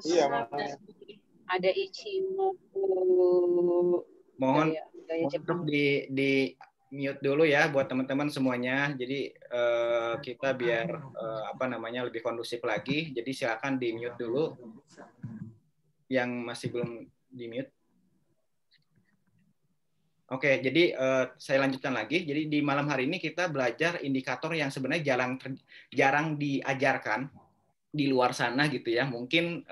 Iya, ada Ichimoku. Mohon untuk di mute dulu ya buat teman-teman semuanya. Jadi kita biar lebih kondusif lagi. Jadi silakan di mute dulu yang masih belum di mute. Oke, jadi saya lanjutkan lagi. Jadi di malam hari ini kita belajar indikator yang sebenarnya jarang diajarkan di luar sana gitu ya. Mungkin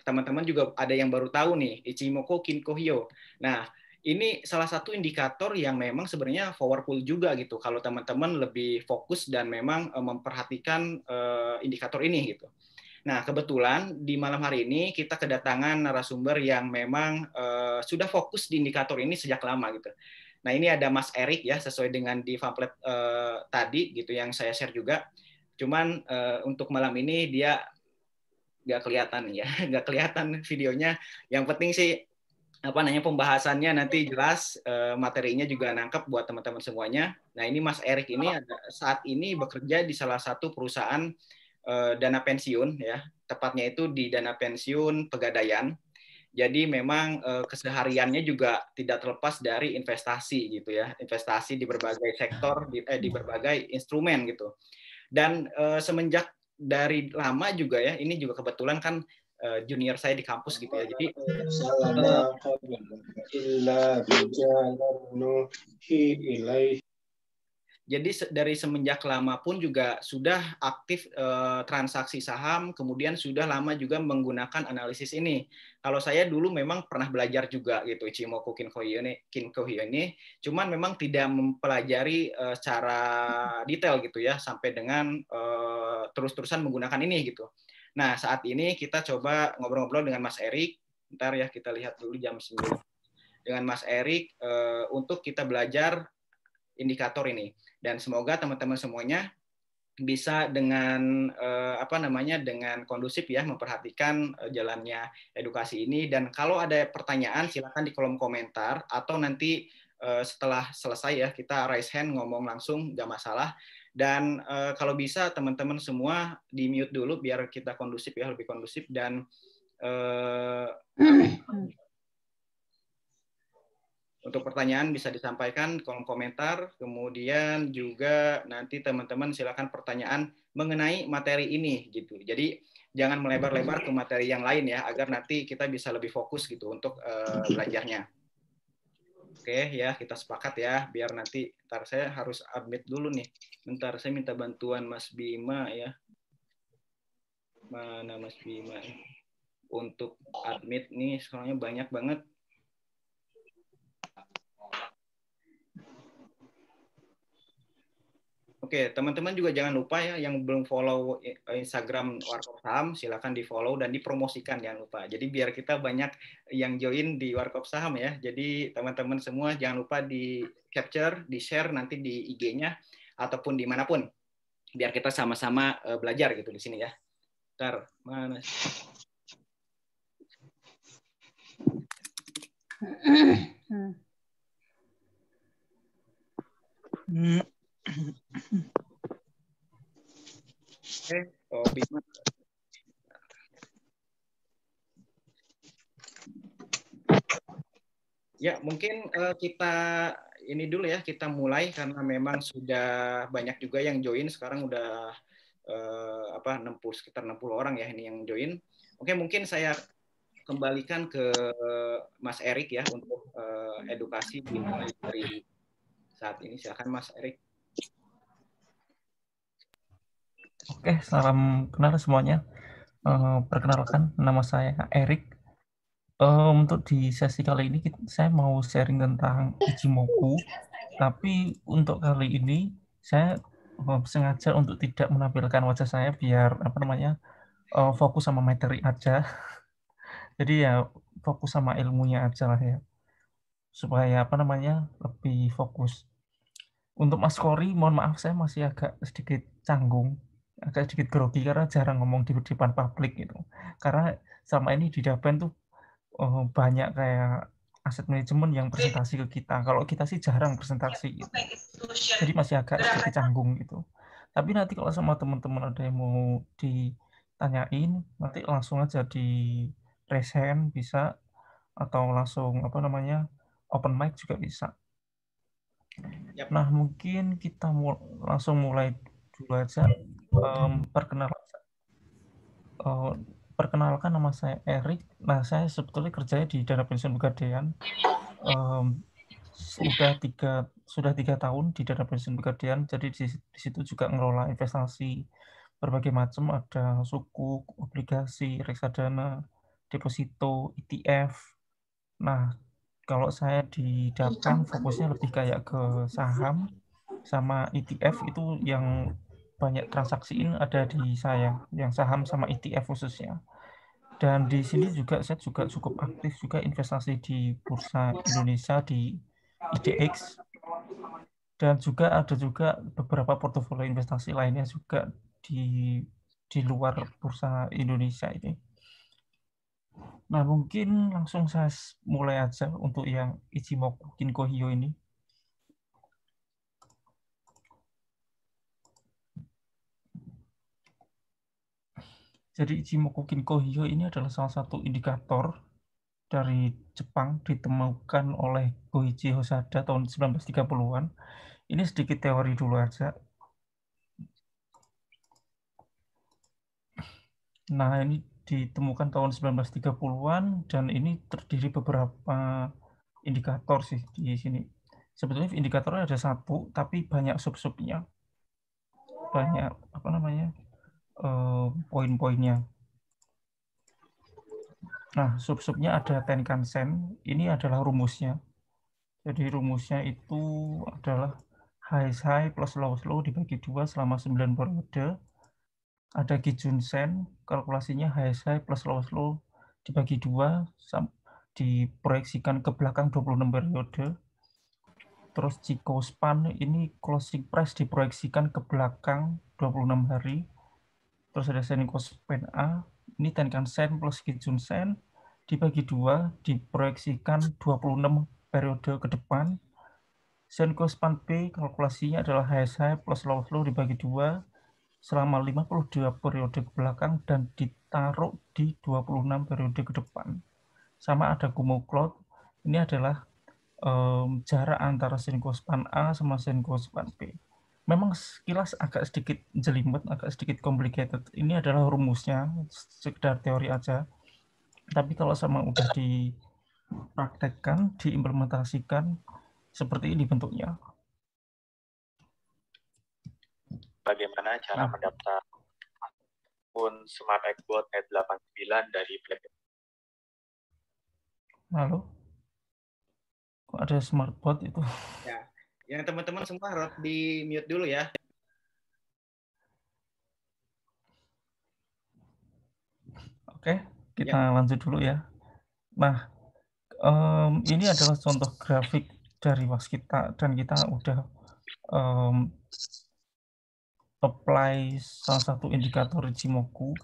teman-teman juga ada yang baru tahu nih, Ichimoku Kinko-hyo. Nah, ini salah satu indikator yang memang sebenarnya powerful juga gitu. Kalau teman-teman lebih fokus dan memang memperhatikan indikator ini gitu. Nah, kebetulan di malam hari ini kita kedatangan narasumber yang memang sudah fokus di indikator ini sejak lama gitu. Nah, ini ada Mas Erik ya, sesuai dengan di pamflet tadi gitu yang saya share juga. Cuman untuk malam ini dia nggak kelihatan ya, nggak kelihatan videonya. Yang penting sih pembahasannya nanti jelas, materinya juga nangkep buat teman-teman semuanya. Nah, ini Mas Erik ini saat ini bekerja di salah satu perusahaan dana pensiun ya, tepatnya itu di dana pensiun Pegadaian. Jadi memang kesehariannya juga tidak terlepas dari investasi gitu ya, investasi di berbagai sektor, di berbagai instrumen gitu. Dan semenjak dari lama juga ya, ini juga kebetulan kan junior saya di kampus gitu ya. Jadi dari semenjak lama pun juga sudah aktif transaksi saham, kemudian sudah lama juga menggunakan analisis ini. Kalau saya dulu memang pernah belajar juga gitu Ichimoku Kinko-hyo ini, cuman memang tidak mempelajari secara detail gitu ya sampai dengan terus-terusan menggunakan ini gitu. Nah, saat ini kita coba ngobrol-ngobrol dengan Mas Erik. Bentar ya, kita lihat dulu jam 9. Dengan Mas Erik untuk kita belajar indikator ini. Dan semoga teman-teman semuanya bisa dengan dengan kondusif ya memperhatikan jalannya edukasi ini. Dan kalau ada pertanyaan silakan di kolom komentar atau nanti setelah selesai ya kita raise hand ngomong langsung, nggak masalah. Dan kalau bisa teman-teman semua di mute dulu biar kita kondusif ya, lebih kondusif. Dan untuk pertanyaan bisa disampaikan di kolom komentar, kemudian juga nanti teman-teman silakan pertanyaan mengenai materi ini gitu. Jadi jangan melebar-lebar ke materi yang lain ya, agar nanti kita bisa lebih fokus gitu untuk belajarnya. Oke ya, kita sepakat ya, biar nanti ntar saya harus admit dulu nih. Bentar, saya minta bantuan Mas Bima ya. Mana Mas Bima? Untuk admit nih, soalnya banyak banget. Oke, teman-teman juga jangan lupa ya yang belum follow Instagram Warkop Saham, silakan di-follow dan dipromosikan jangan lupa. Jadi biar kita banyak yang join di Warkop Saham ya. Jadi teman-teman semua jangan lupa di-capture, di-share nanti di IG-nya ataupun dimanapun. Biar kita sama-sama belajar gitu di sini ya. Ntar, mana? Oke, Bima. Ya, mungkin kita ini dulu ya, kita mulai karena memang sudah banyak juga yang join. Sekarang udah sekitar 60 orang ya ini yang join. Oke, mungkin saya kembalikan ke Mas Erik ya untuk edukasi dimulai dari saat ini. Silakan Mas Erik. Oke, salam kenal semuanya. Perkenalkan, nama saya Erik. Untuk di sesi kali ini saya mau sharing tentang Ichimoku, tapi untuk kali ini saya sengaja untuk tidak menampilkan wajah saya biar fokus sama materi aja. Jadi ya fokus sama ilmunya aja lah ya, supaya lebih fokus. Untuk Mas Kori, mohon maaf saya masih agak sedikit canggung, agak sedikit grogi karena jarang ngomong di depan publik gitu. Karena selama ini di Dapen tuh banyak kayak aset manajemen yang presentasi ke kita. Kalau kita sih jarang presentasi gitu. Jadi masih agak sedikit canggung gitu. Tapi nanti kalau sama teman-teman ada yang mau tanyain, nanti langsung aja di raise hand bisa, atau langsung open mic juga bisa. Yap. Nah, mungkin kita langsung mulai dulu aja. Perkenalkan, nama saya Erik. Nah, saya sebetulnya kerjanya di Dana Pensiun Pegadaian. Sudah 3 tahun di Dana Pensiun Pegadaian, jadi di situ juga ngelola investasi berbagai macam, ada sukuk, obligasi, reksadana, deposito, ETF. Nah, kalau saya di Dapen fokusnya lebih kayak ke saham sama ETF, itu yang banyak transaksiin ada di saya, yang saham sama ETF khususnya. Dan di sini juga saya juga cukup aktif juga investasi di Bursa Indonesia, di IDX, dan juga ada juga beberapa portofolio investasi lainnya juga di luar Bursa Indonesia ini. Nah, mungkin langsung saya mulai aja untuk yang Ichimoku Kinko Hyo ini. Jadi Ichimoku Kinko Hyo ini adalah salah satu indikator dari Jepang, ditemukan oleh Goichi Hosada tahun 1930-an. Ini sedikit teori dulu aja. Nah, ini ditemukan tahun 1930-an dan ini terdiri beberapa indikator sih di sini. Sebetulnya indikatornya ada satu, tapi banyak sub-subnya. Banyak poin-poinnya. Nah, sub-subnya ada Tenkan-sen. Ini adalah rumusnya. Jadi rumusnya itu adalah highest high plus lowest low dibagi 2 selama 9 periode. Ada Kijun-sen, kalkulasinya highest high plus lowest low dibagi 2, diproyeksikan ke belakang 26 periode. Terus Chikou span, ini closing price diproyeksikan ke belakang 26 hari. Terus ada Senko span A, ini Tenkan-sen plus Kijun-sen dibagi 2, diproyeksikan 26 periode ke depan. Senko span B, kalkulasinya adalah highest high plus lowest low dibagi 2 selama 52 periode ke belakang dan ditaruh di 26 periode ke depan. Sama ada Kumo Cloud, ini adalah jarak antara Senko span A sama Senko span B. Memang sekilas agak sedikit jelimet, agak sedikit complicated. Ini adalah rumusnya, sekedar teori aja. Tapi kalau sama udah dipraktekkan, diimplementasikan, seperti ini bentuknya. Bagaimana cara mendaftar akun Smart Eggbot E89 dari Black? Halo? Kok ada Smartbot itu? Ya, yang teman-teman semua harus di mute dulu ya. Oke, kita lanjut dulu ya. Nah, ini adalah contoh grafik dari waskita dan kita udah apply salah satu indikator Ichimoku.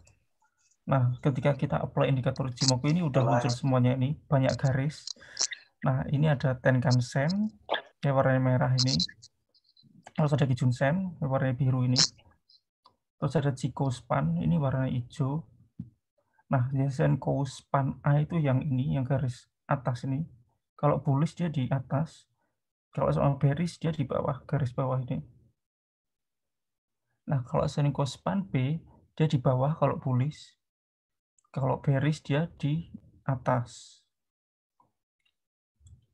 Nah, ketika kita apply indikator Ichimoku ini udah muncul semuanya ini, banyak garis. Nah, ini ada Tenkan-sen, yang warna merah ini. Terus ada Kijun-sen, yang warna biru ini. Terus ada Chikou span, ini warna hijau. Nah, Senko span A itu yang ini, yang garis atas ini. Kalau bullish dia di atas, kalau soal bearish dia di bawah, garis bawah ini. Nah, kalau Senko span B, dia di bawah kalau bullish. Kalau bearish dia di atas.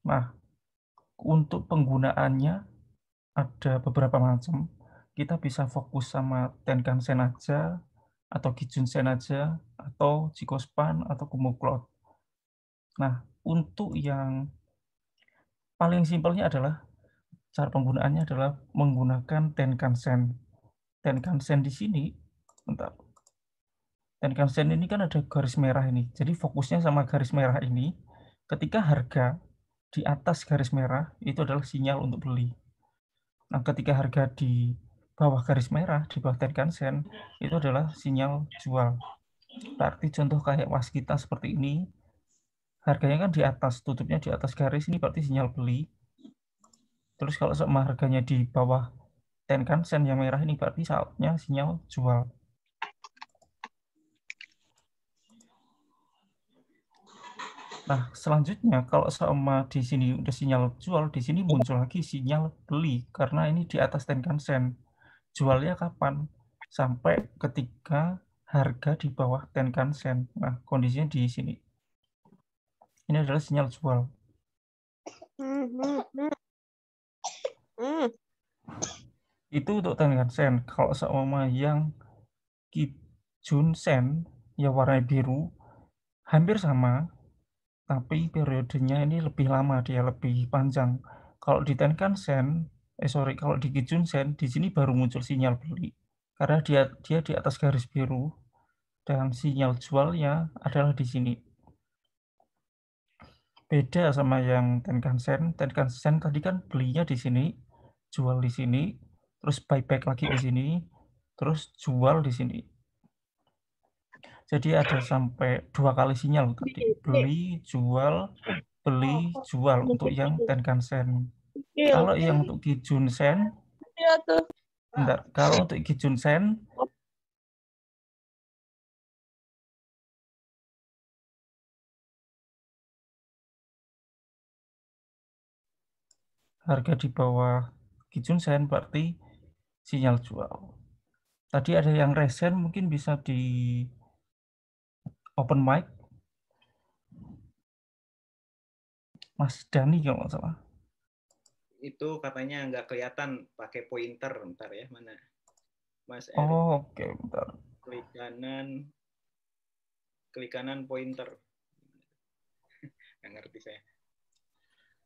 Nah, untuk penggunaannya ada beberapa macam. Kita bisa fokus sama Tenkan-sen aja, atau Kijun-sen aja, atau Chikou span, atau Kumo Cloud. Nah, untuk yang paling simpelnya adalah cara penggunaannya adalah menggunakan Tenkan-sen. Tenkan-sen di sini, bentar. Tenkan-sen ini kan ada garis merah ini. Jadi fokusnya sama garis merah ini. Ketika harga di atas garis merah itu adalah sinyal untuk beli. Nah, ketika harga di bawah garis merah, di bawah Tenkan-sen, itu adalah sinyal jual. Berarti contoh kayak waskita seperti ini, harganya kan di atas, tutupnya di atas garis, ini berarti sinyal beli. Terus kalau sama harganya di bawah Tenkan-sen yang merah ini berarti saatnya sinyal jual. Nah, selanjutnya kalau sama di sini udah sinyal jual, di sini muncul lagi sinyal beli karena ini di atas Tenkan-sen. Jualnya kapan? Sampai ketika harga di bawah Tenkan-sen. Nah, kondisinya di sini. Ini adalah sinyal jual. Itu untuk Tenkan-sen. Kalau seumpama yang Kijun-sen yang warna biru hampir sama, tapi periodenya ini lebih lama, dia lebih panjang. Kalau di Tenkan-sen, kalau di Kijun-sen, di sini baru muncul sinyal beli. Karena dia di atas garis biru, dan sinyal jualnya adalah di sini. Beda sama yang Tenkan-sen. Tenkan-sen tadi kan belinya di sini, jual di sini, terus buyback lagi di sini, terus jual di sini. Jadi ada sampai 2 kali sinyal tadi, beli, jual, beli, jual untuk yang Tenkan-sen. Kalau yang untuk Kijun-sen, bentar, kalau untuk Kijun-sen, harga di bawah Kijun-sen berarti sinyal jual. Tadi ada yang resen, mungkin bisa di open mic. Mas Dani kalau nggak salah. Itu katanya nggak kelihatan pakai pointer, bentar ya, mana? Mas Erik. Oh, oke, bentar. Klik kanan pointer. Nggak ngerti saya.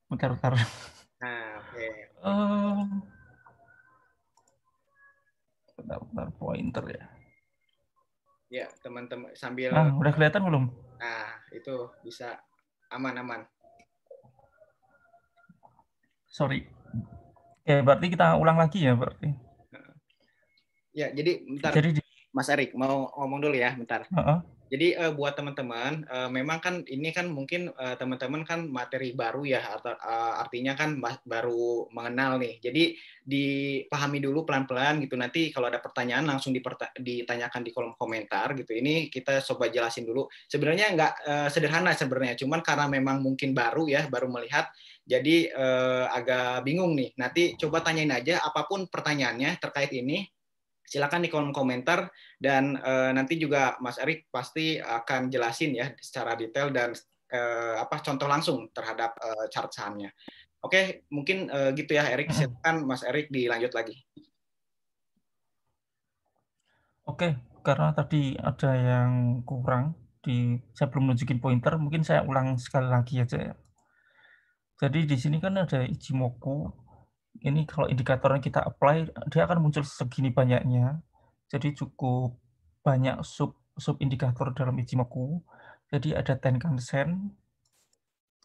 Bentar. Nah, oke. Bentar, pointer ya. Ya, teman-teman sambil. Udah kelihatan belum? Nah, itu bisa aman. Sorry. Ya, berarti kita ulang lagi ya, berarti. Ya, jadi bentar. Jadi Mas Erik mau ngomong dulu ya, bentar. Jadi buat teman-teman, memang kan ini kan mungkin teman-teman kan materi baru ya, atau artinya kan baru mengenal nih. Jadi dipahami dulu pelan-pelan gitu. Nanti kalau ada pertanyaan langsung ditanyakan di kolom komentar gitu. Ini kita coba jelasin dulu. Sebenarnya nggak sederhana sebenarnya, cuman karena memang mungkin baru ya, baru melihat, jadi agak bingung nih. Nanti coba tanyain aja apapun pertanyaannya terkait ini. Silakan di kolom komentar, dan nanti juga Mas Erik pasti akan jelasin ya secara detail dan contoh langsung terhadap chart sahamnya. Oke, mungkin gitu ya Erik. Silakan Mas Erik dilanjut lagi. Oke, karena tadi ada yang kurang saya belum nunjukin pointer, mungkin saya ulang sekali lagi aja ya. Jadi di sini kan ada Ichimoku. Ini kalau indikatornya kita apply, dia akan muncul segini banyaknya. Jadi cukup banyak sub indikator dalam Ichimoku. Jadi ada Tenkan-sen,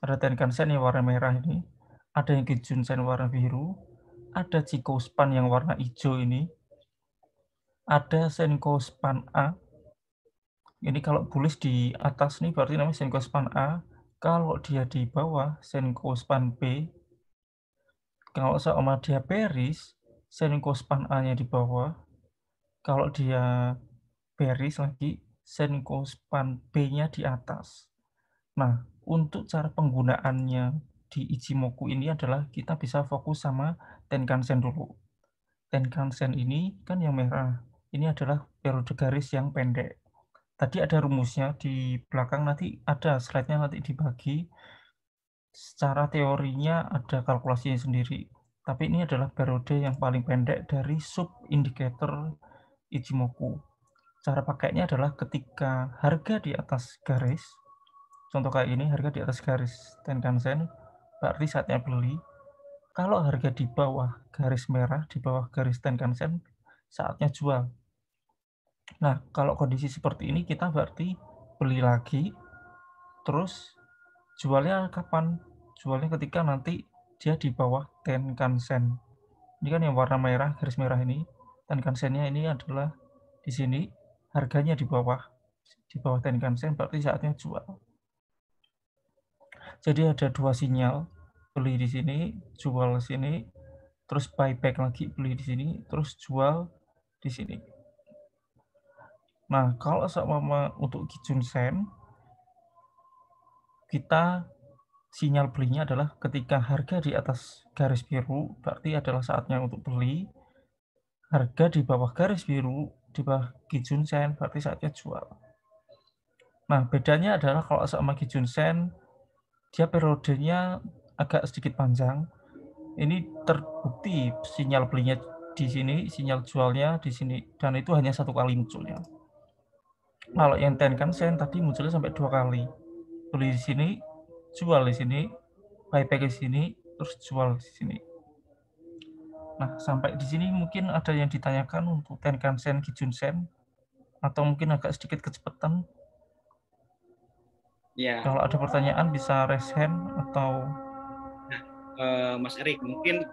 yang warna merah ini, ada yang Kijun-sen warna biru, ada Chikou-span yang warna hijau ini, ada Senkou-span A. Ini kalau bullish di atas nih berarti namanya Senkou-span A. Kalau dia di bawah, Senkou-span B. Kalau seumpama dia bearish, Senkou-span A-nya di bawah. Kalau dia bearish lagi, Senkou-span B-nya di atas. Nah, untuk cara penggunaannya di Ichimoku ini adalah kita bisa fokus sama Tenkan-sen dulu. Tenkan-sen ini kan yang merah. Ini adalah periode garis yang pendek. Tadi ada rumusnya di belakang, nanti ada slide-nya nanti dibagi. Secara teorinya ada kalkulasinya sendiri. Tapi ini adalah periode yang paling pendek dari sub indikator Ichimoku. Cara pakainya adalah ketika harga di atas garis, contoh kayak ini, harga di atas garis Tenkan-sen, berarti saatnya beli. Kalau harga di bawah garis merah, di bawah garis Tenkan-sen, saatnya jual. Nah, kalau kondisi seperti ini, kita berarti beli lagi, terus jualnya kapan? Jualnya ketika nanti dia di bawah Tenkan-sen. Ini kan yang warna merah, garis merah ini. Tenkan-sennya ini adalah di sini, harganya di bawah Tenkan-sen, berarti saatnya jual. Jadi ada 2 sinyal, beli di sini, jual di sini, terus buyback lagi, beli di sini, terus jual di sini. Nah, kalau seumpama untuk Kijun-sen, kita sinyal belinya adalah ketika harga di atas garis biru, berarti adalah saatnya untuk beli. Harga di bawah garis biru, di bawah Kijun Sen, berarti saatnya jual. Nah, bedanya adalah kalau sama Kijun Sen, dia periodenya agak sedikit panjang. Ini terbukti sinyal belinya di sini, sinyal jualnya di sini, dan itu hanya 1 kali munculnya. Kalau yang Tenkan Sen tadi munculnya sampai 2 kali. Beli di sini, jual di sini, buyback di sini, terus jual di sini. Nah, sampai di sini mungkin ada yang ditanyakan untuk Tenkan Sen, Kijun Sen, atau mungkin agak sedikit kecepatan. Ya, Kalau ada pertanyaan bisa raise hand atau Mas Erik, mungkin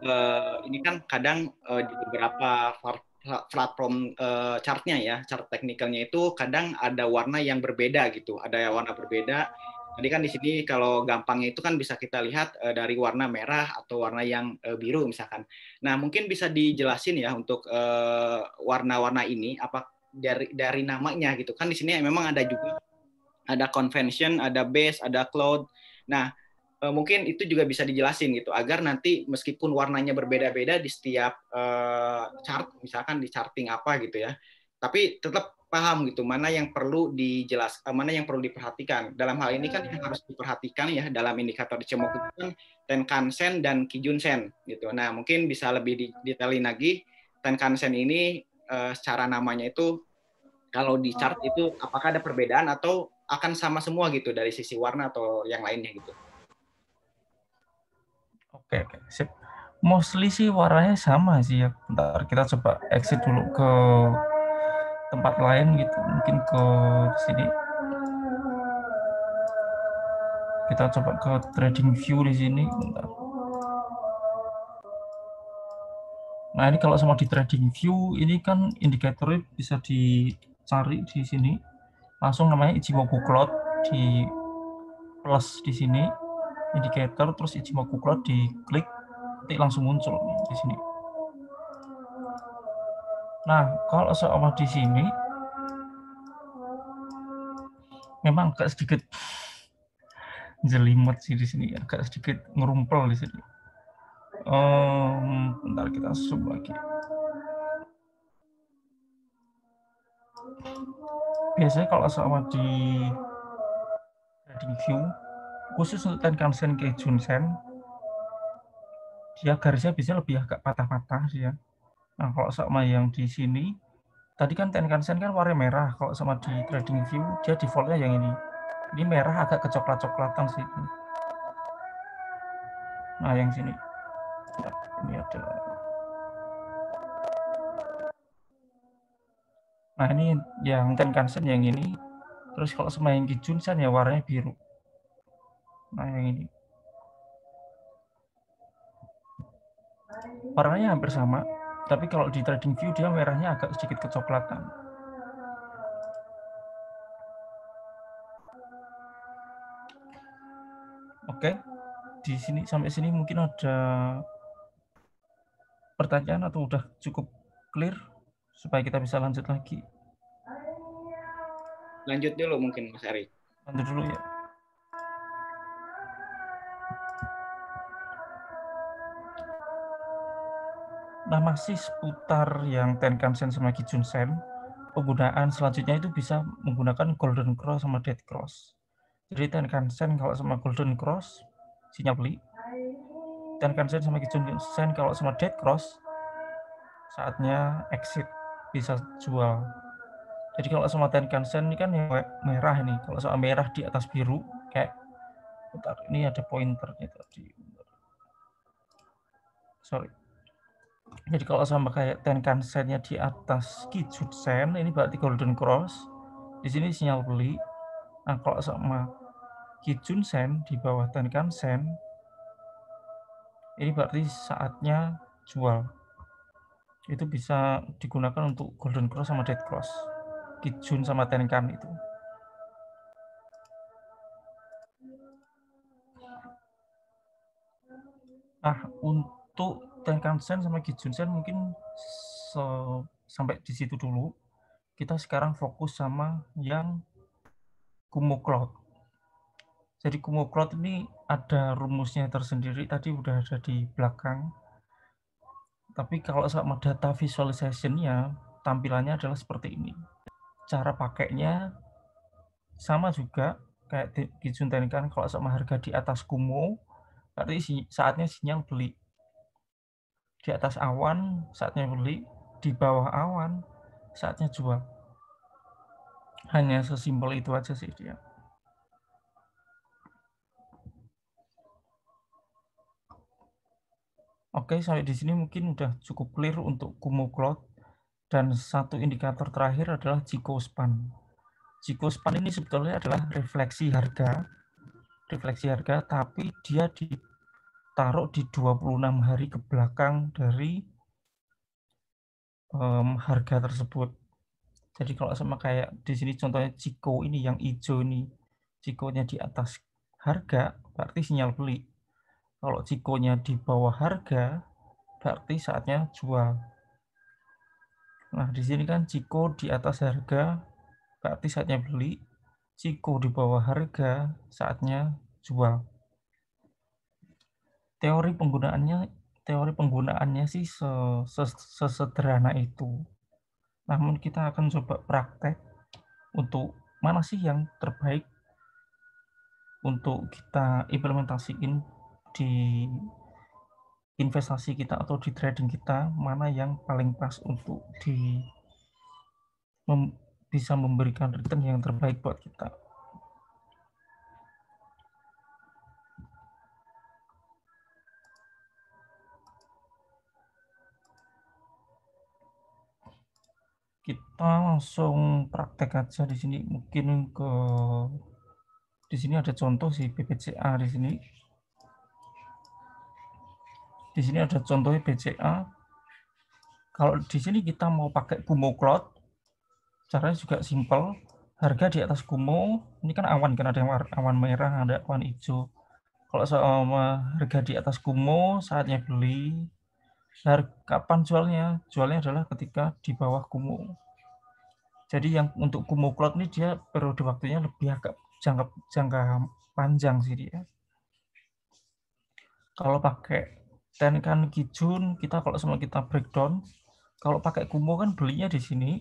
ini kan kadang di beberapa platform chartnya ya, chart teknikalnya itu kadang ada warna yang berbeda gitu, ada warna berbeda. Tadi kan di sini kalau gampangnya itu kan bisa kita lihat dari warna merah atau warna yang biru misalkan. Nah, mungkin bisa dijelasin ya untuk warna-warna ini apa dari namanya gitu kan di sini memang ada juga ada convention, ada base, ada cloud. Nah, mungkin itu juga bisa dijelasin gitu agar nanti meskipun warnanya berbeda-beda di setiap chart, misalkan di charting apa gitu ya, tapi tetap paham gitu mana yang perlu dijelaskan, mana yang perlu diperhatikan. Dalam hal ini kan yang harus diperhatikan ya dalam indikator Ichimoku itu kan Tenkan Sen dan Kijun Sen gitu. Nah, mungkin bisa lebih detailin lagi Tenkan Sen ini secara namanya itu kalau di chart itu apakah ada perbedaan atau akan sama semua gitu dari sisi warna atau yang lainnya gitu. Oke, sip. Mostly sih warnanya sama sih ya. Bentar, kita coba exit dulu ke tempat lain gitu. Mungkin ke sini. Kita coba ke trading view di sini. Bentar. Nah, ini kalau sama di trading view, ini kan indikatornya bisa dicari di sini. Langsung namanya Ichimoku Cloud di plus di sini. Indikator terus Ichimoku Cloud diklik, nanti langsung muncul di sini. Nah, kalau sama di sini, memang agak sedikit jelimet sih di sini, agak sedikit ngerumpel di sini. Bentar kita zoom lagi. Biasanya kalau sama di trading view, khusus untuk Tenkan Sen Kijun Sen, dia garisnya bisa lebih agak patah-patah sih ya. Nah, kalau sama yang di sini, tadi kan Tenkan Sen kan warna merah. Kalau sama di trading view, dia defaultnya yang ini. Ini merah agak kecoklat-coklatan sih. Nah, yang sini. Ya, ini ada. Nah, ini yang Tenkan Sen yang ini. Terus kalau sama yang Kijun Sen ya warnanya biru. Nah, yang ini. Warnanya hampir sama. Tapi kalau di trading view dia merahnya agak sedikit kecoklatan. Oke. Di sini sampai sini mungkin ada pertanyaan atau udah cukup clear supaya kita bisa lanjut lagi. Lanjut dulu mungkin Mas Erik. Lanjut dulu ya. Nah, masih seputar yang Tenkan Sen sama Kijun Sen, penggunaan selanjutnya itu bisa menggunakan Golden Cross sama Dead Cross. Jadi Tenkan Sen kalau sama Golden Cross, sinyal beli. Tenkan Sen sama Kijun Sen kalau sama Dead Cross, saatnya exit, bisa jual. Jadi kalau sama Tenkan Sen ini kan yang merah ini, kalau sama merah di atas biru, kayak, bentar, ini ada pointernya tadi. Sorry. Jadi kalau sama kayak Tenkan Sen-nya di atas Kijun Sen, ini berarti Golden Cross. Di sini sinyal beli. Nah, kalau sama Kijun Sen di bawah Tenkan Sen, ini berarti saatnya jual. Itu bisa digunakan untuk Golden Cross sama Dead Cross. Kijun sama Tenkan itu. Nah, untuk Tenkan Sen sama Kijun Sen mungkin sampai di situ dulu. Kita sekarang fokus sama yang Kumu Cloud. Jadi Kumo Cloud ini ada rumusnya tersendiri, tadi udah ada di belakang. Tapi kalau sama data visualization-nya, tampilannya adalah seperti ini. Cara pakainya sama juga, kayak dijuntenkan kalau sama harga di atas Kumo, berarti saatnya sinyal beli. Di atas awan, saatnya beli. Di bawah awan, saatnya jual. Hanya sesimpel itu aja sih dia. Oke, sampai di sini mungkin udah cukup clear untuk Kumo Cloud. Dan satu indikator terakhir adalah Chikou Span. Chikou Span ini sebetulnya adalah refleksi harga, tapi dia ditaruh di 26 hari ke belakang dari harga tersebut. Jadi kalau sama kayak di sini contohnya Chikou ini yang hijau ini, Chikou-nya di atas harga, berarti sinyal beli. Kalau Chikou-nya di bawah harga, berarti saatnya jual. Nah, di sini kan Chikou di atas harga, berarti saatnya beli. Chikou di bawah harga, saatnya jual. Teori penggunaannya sih sesederhana itu. Namun kita akan coba praktek untuk mana sih yang terbaik untuk kita implementasiin di investasi kita atau di trading kita, mana yang paling pas untuk bisa memberikan return yang terbaik buat kita. Kita langsung praktek aja di sini. Mungkin di sini ada contoh sih BBCA di sini. Di sini ada contohnya BCA. Kalau di sini kita mau pakai Kumo Cloud, caranya juga simple. Harga di atas Kumo, ini kan awan kan, ada yang awan merah, ada awan hijau. Kalau sama harga di atas Kumo, saatnya beli. Kapan jualnya? Jualnya adalah ketika di bawah Kumo. Jadi yang untuk Kumo Cloud ini dia periode waktunya lebih agak jangka panjang sih dia. Kalau pakai Tenkan Kijun, kita kalau sama kita breakdown, kalau pakai Kumo kan belinya di sini,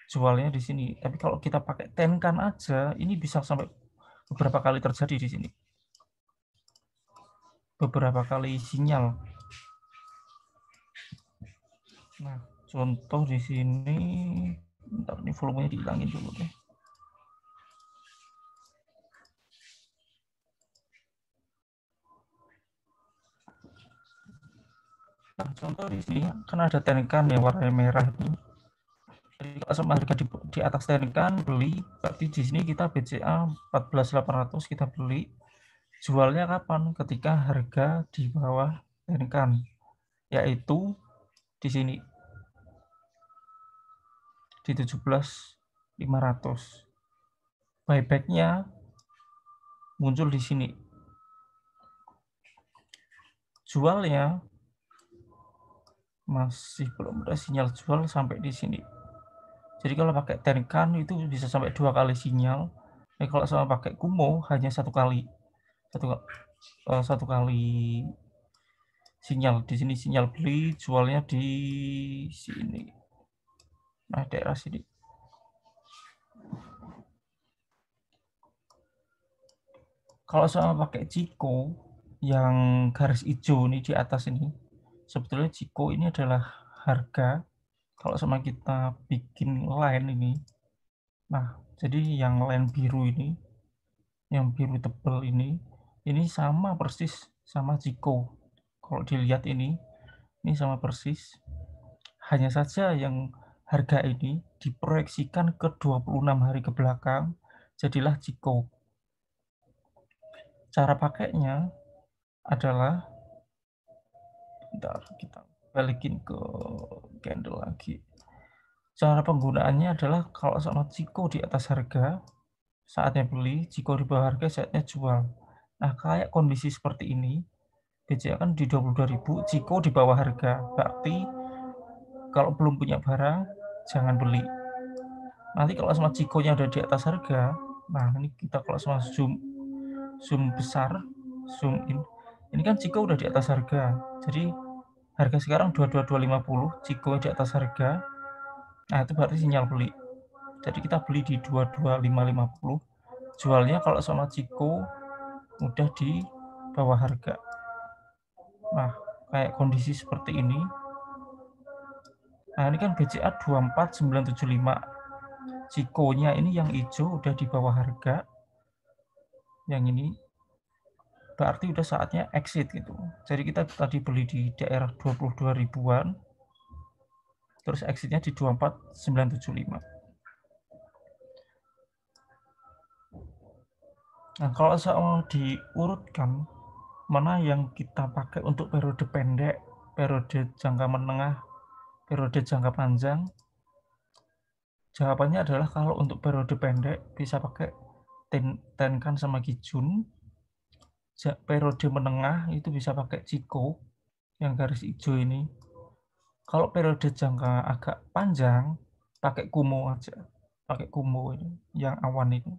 jualnya di sini. Tapi kalau kita pakai Tenkan aja, ini bisa sampai beberapa kali terjadi di sini. Beberapa kali sinyal. Nah, contoh di sini, bentar, ini volumenya dihilangin dulu deh. Nah, contoh di sini kan ada Tenkan yang warna merah itu. Jadi kalau sama harga di atas Tenkan beli, berarti di sini kita BCA 14.800 kita beli. Jualnya kapan? Ketika harga di bawah Tenkan, yaitu di sini di 17.500. Buyback-nya muncul di sini. Jualnya masih belum ada sinyal jual sampai di sini. Jadi kalau pakai Tenkan itu bisa sampai 2 kali sinyal. Kalau sama pakai Kumo hanya 1 kali. Satu kali sinyal. Di sini sinyal beli, jualnya di sini. Nah, daerah sini. Kalau sama pakai Chikou yang garis hijau ini di atas ini, sebetulnya Chikou ini adalah harga. Kalau sama kita bikin line ini, nah jadi yang line biru ini, yang biru tebal ini sama persis sama Chikou. Kalau dilihat ini sama persis. Hanya saja yang harga ini diproyeksikan ke 26 hari ke belakang, jadilah Chikou. Cara pakainya adalah, bentar, kita balikin ke candle lagi. Cara penggunaannya adalah kalau sama Chikou di atas harga, saatnya beli, Chikou di bawah harga, saatnya jual. Nah, kayak kondisi seperti ini, BCA kan di 22.000, Chikou di bawah harga. Berarti kalau belum punya barang, jangan beli. Nanti kalau sama Chikou-nya ada di atas harga, nah ini kita kalau sama zoom besar, zoom in. Ini kan Ciko udah di atas harga. Jadi harga sekarang 22.250, Ciko di atas harga. Nah, itu berarti sinyal beli. Jadi kita beli di 22.550. Jualnya kalau sama Ciko udah di bawah harga. Nah, kayak kondisi seperti ini. Nah, ini kan BCA 24975. Cikonya ini yang hijau udah di bawah harga. Yang ini berarti udah saatnya exit gitu. Jadi kita tadi beli di daerah 22 ribuan. Terus exitnya di 24975. Nah, kalau mau diurutkan mana yang kita pakai untuk periode pendek, periode jangka menengah, periode jangka panjang, jawabannya adalah kalau untuk periode pendek bisa pakai Tenkan sama Kijun. Periode menengah itu bisa pakai Ciko yang garis hijau ini. Kalau periode jangka agak panjang pakai Kumo aja, pakai Kumo ini yang awan itu.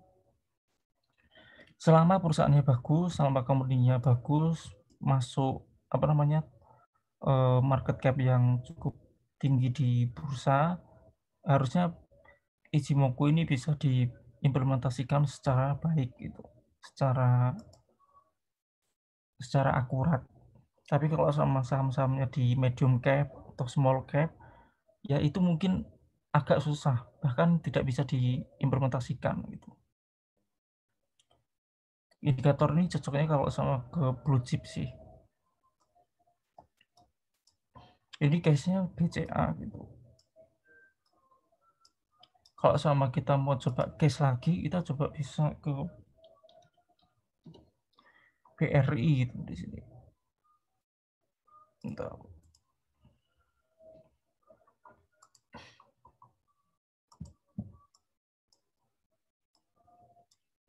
Selama perusahaannya bagus, selama company-nya bagus, masuk market cap yang cukup tinggi di bursa, harusnya Ichimoku ini bisa diimplementasikan secara baik gitu, secara akurat. Tapi kalau sama saham-sahamnya di medium cap atau small cap, ya itu mungkin agak susah, bahkan tidak bisa diimplementasikan gitu. Indikator ini cocoknya kalau sama ke blue chip sih. Ini case-nya BCA gitu. Kalau sama kita mau coba case lagi, kita coba bisa ke BRI gitu di sini. Bentar.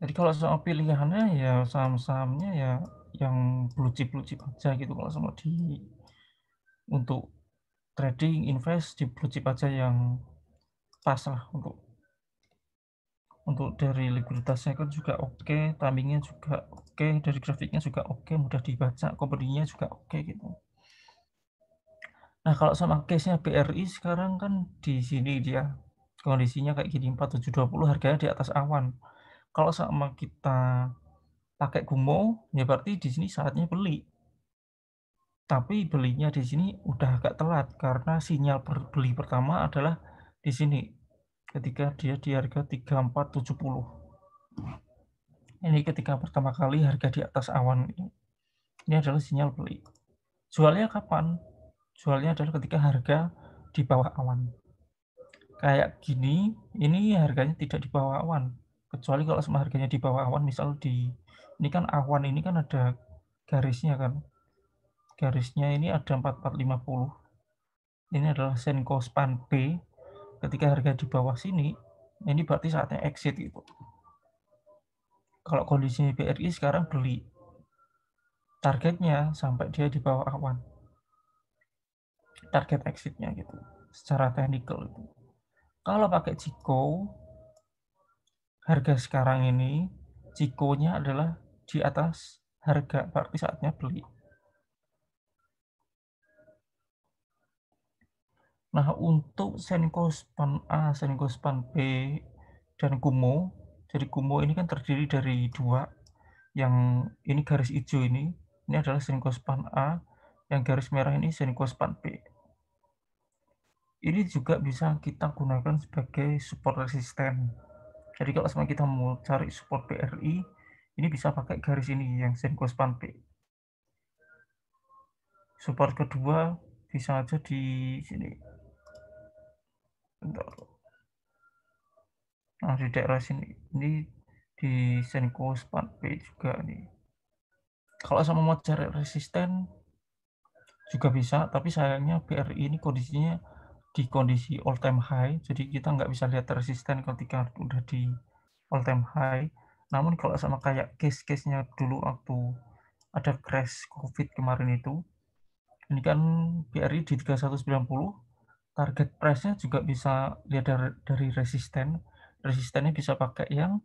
Jadi kalau sama pilihannya ya saham-sahamnya ya yang blue chip aja gitu. Kalau sama untuk trading invest di blue chip aja yang pas lah untuk dari likuiditasnya kan juga oke, timingnya juga oke, dari grafiknya juga oke, mudah dibaca, company-nya juga oke gitu. Nah, kalau sama case-nya BRI sekarang kan di sini dia kondisinya kayak gini, 4720 harganya di atas awan. Kalau sama kita pakai Kumo, ya berarti di sini saatnya beli. Tapi belinya di sini udah agak telat karena sinyal beli pertama adalah di sini ketika dia di harga 3470. Ini ketika pertama kali harga di atas awan. Ini adalah sinyal beli. Jualnya kapan? Jualnya adalah ketika harga di bawah awan. Kayak gini, ini harganya tidak di bawah awan. Kecuali kalau sama harganya di bawah awan, misal ini kan awan ini kan ada garisnya kan. Garisnya ini ada 4450. Ini adalah Senko Span B. Ketika harga di bawah sini, ini berarti saatnya exit gitu. Kalau kondisinya BRI sekarang beli. Targetnya sampai dia di bawah awan. Target exitnya gitu. Secara teknikal itu. Kalau pakai Ciko, harga sekarang ini, Cikonya adalah di atas harga, berarti saatnya beli. Nah, untuk Senko Span A, Senko Span B, dan Kumo, jadi Kumo ini kan terdiri dari dua, yang ini garis hijau ini adalah Senko Span A, yang garis merah ini Senko Span B. Ini juga bisa kita gunakan sebagai support resisten. Jadi kalau sama kita mau cari support BRI, ini bisa pakai garis ini yang Senko Span B. Support kedua bisa aja di sini. Bentar. Nah, di daerah sini, ini di Senko Span B juga nih. Kalau sama mau cari resisten juga bisa, tapi sayangnya BRI ini kondisinya di kondisi all time high, jadi kita nggak bisa lihat resisten ketika udah di all time high. Namun kalau sama kayak case-nya dulu waktu ada crash COVID kemarin itu, ini kan BRI di 3190, target price-nya juga bisa lihat dari resisten. Resistennya bisa pakai yang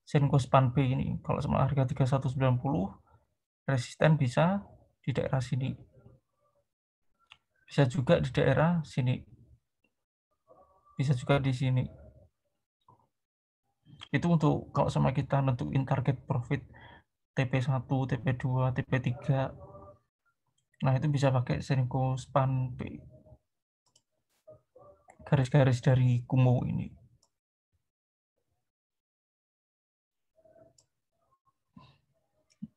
Senko Span B ini. Kalau sama harga 3190, resisten bisa di daerah sini. Bisa juga di daerah sini. Bisa juga di sini. Itu untuk kalau sama kita nentuin target profit TP1, TP2, TP3. Nah, itu bisa pakai Senko Span B. Garis-garis dari Kumo ini.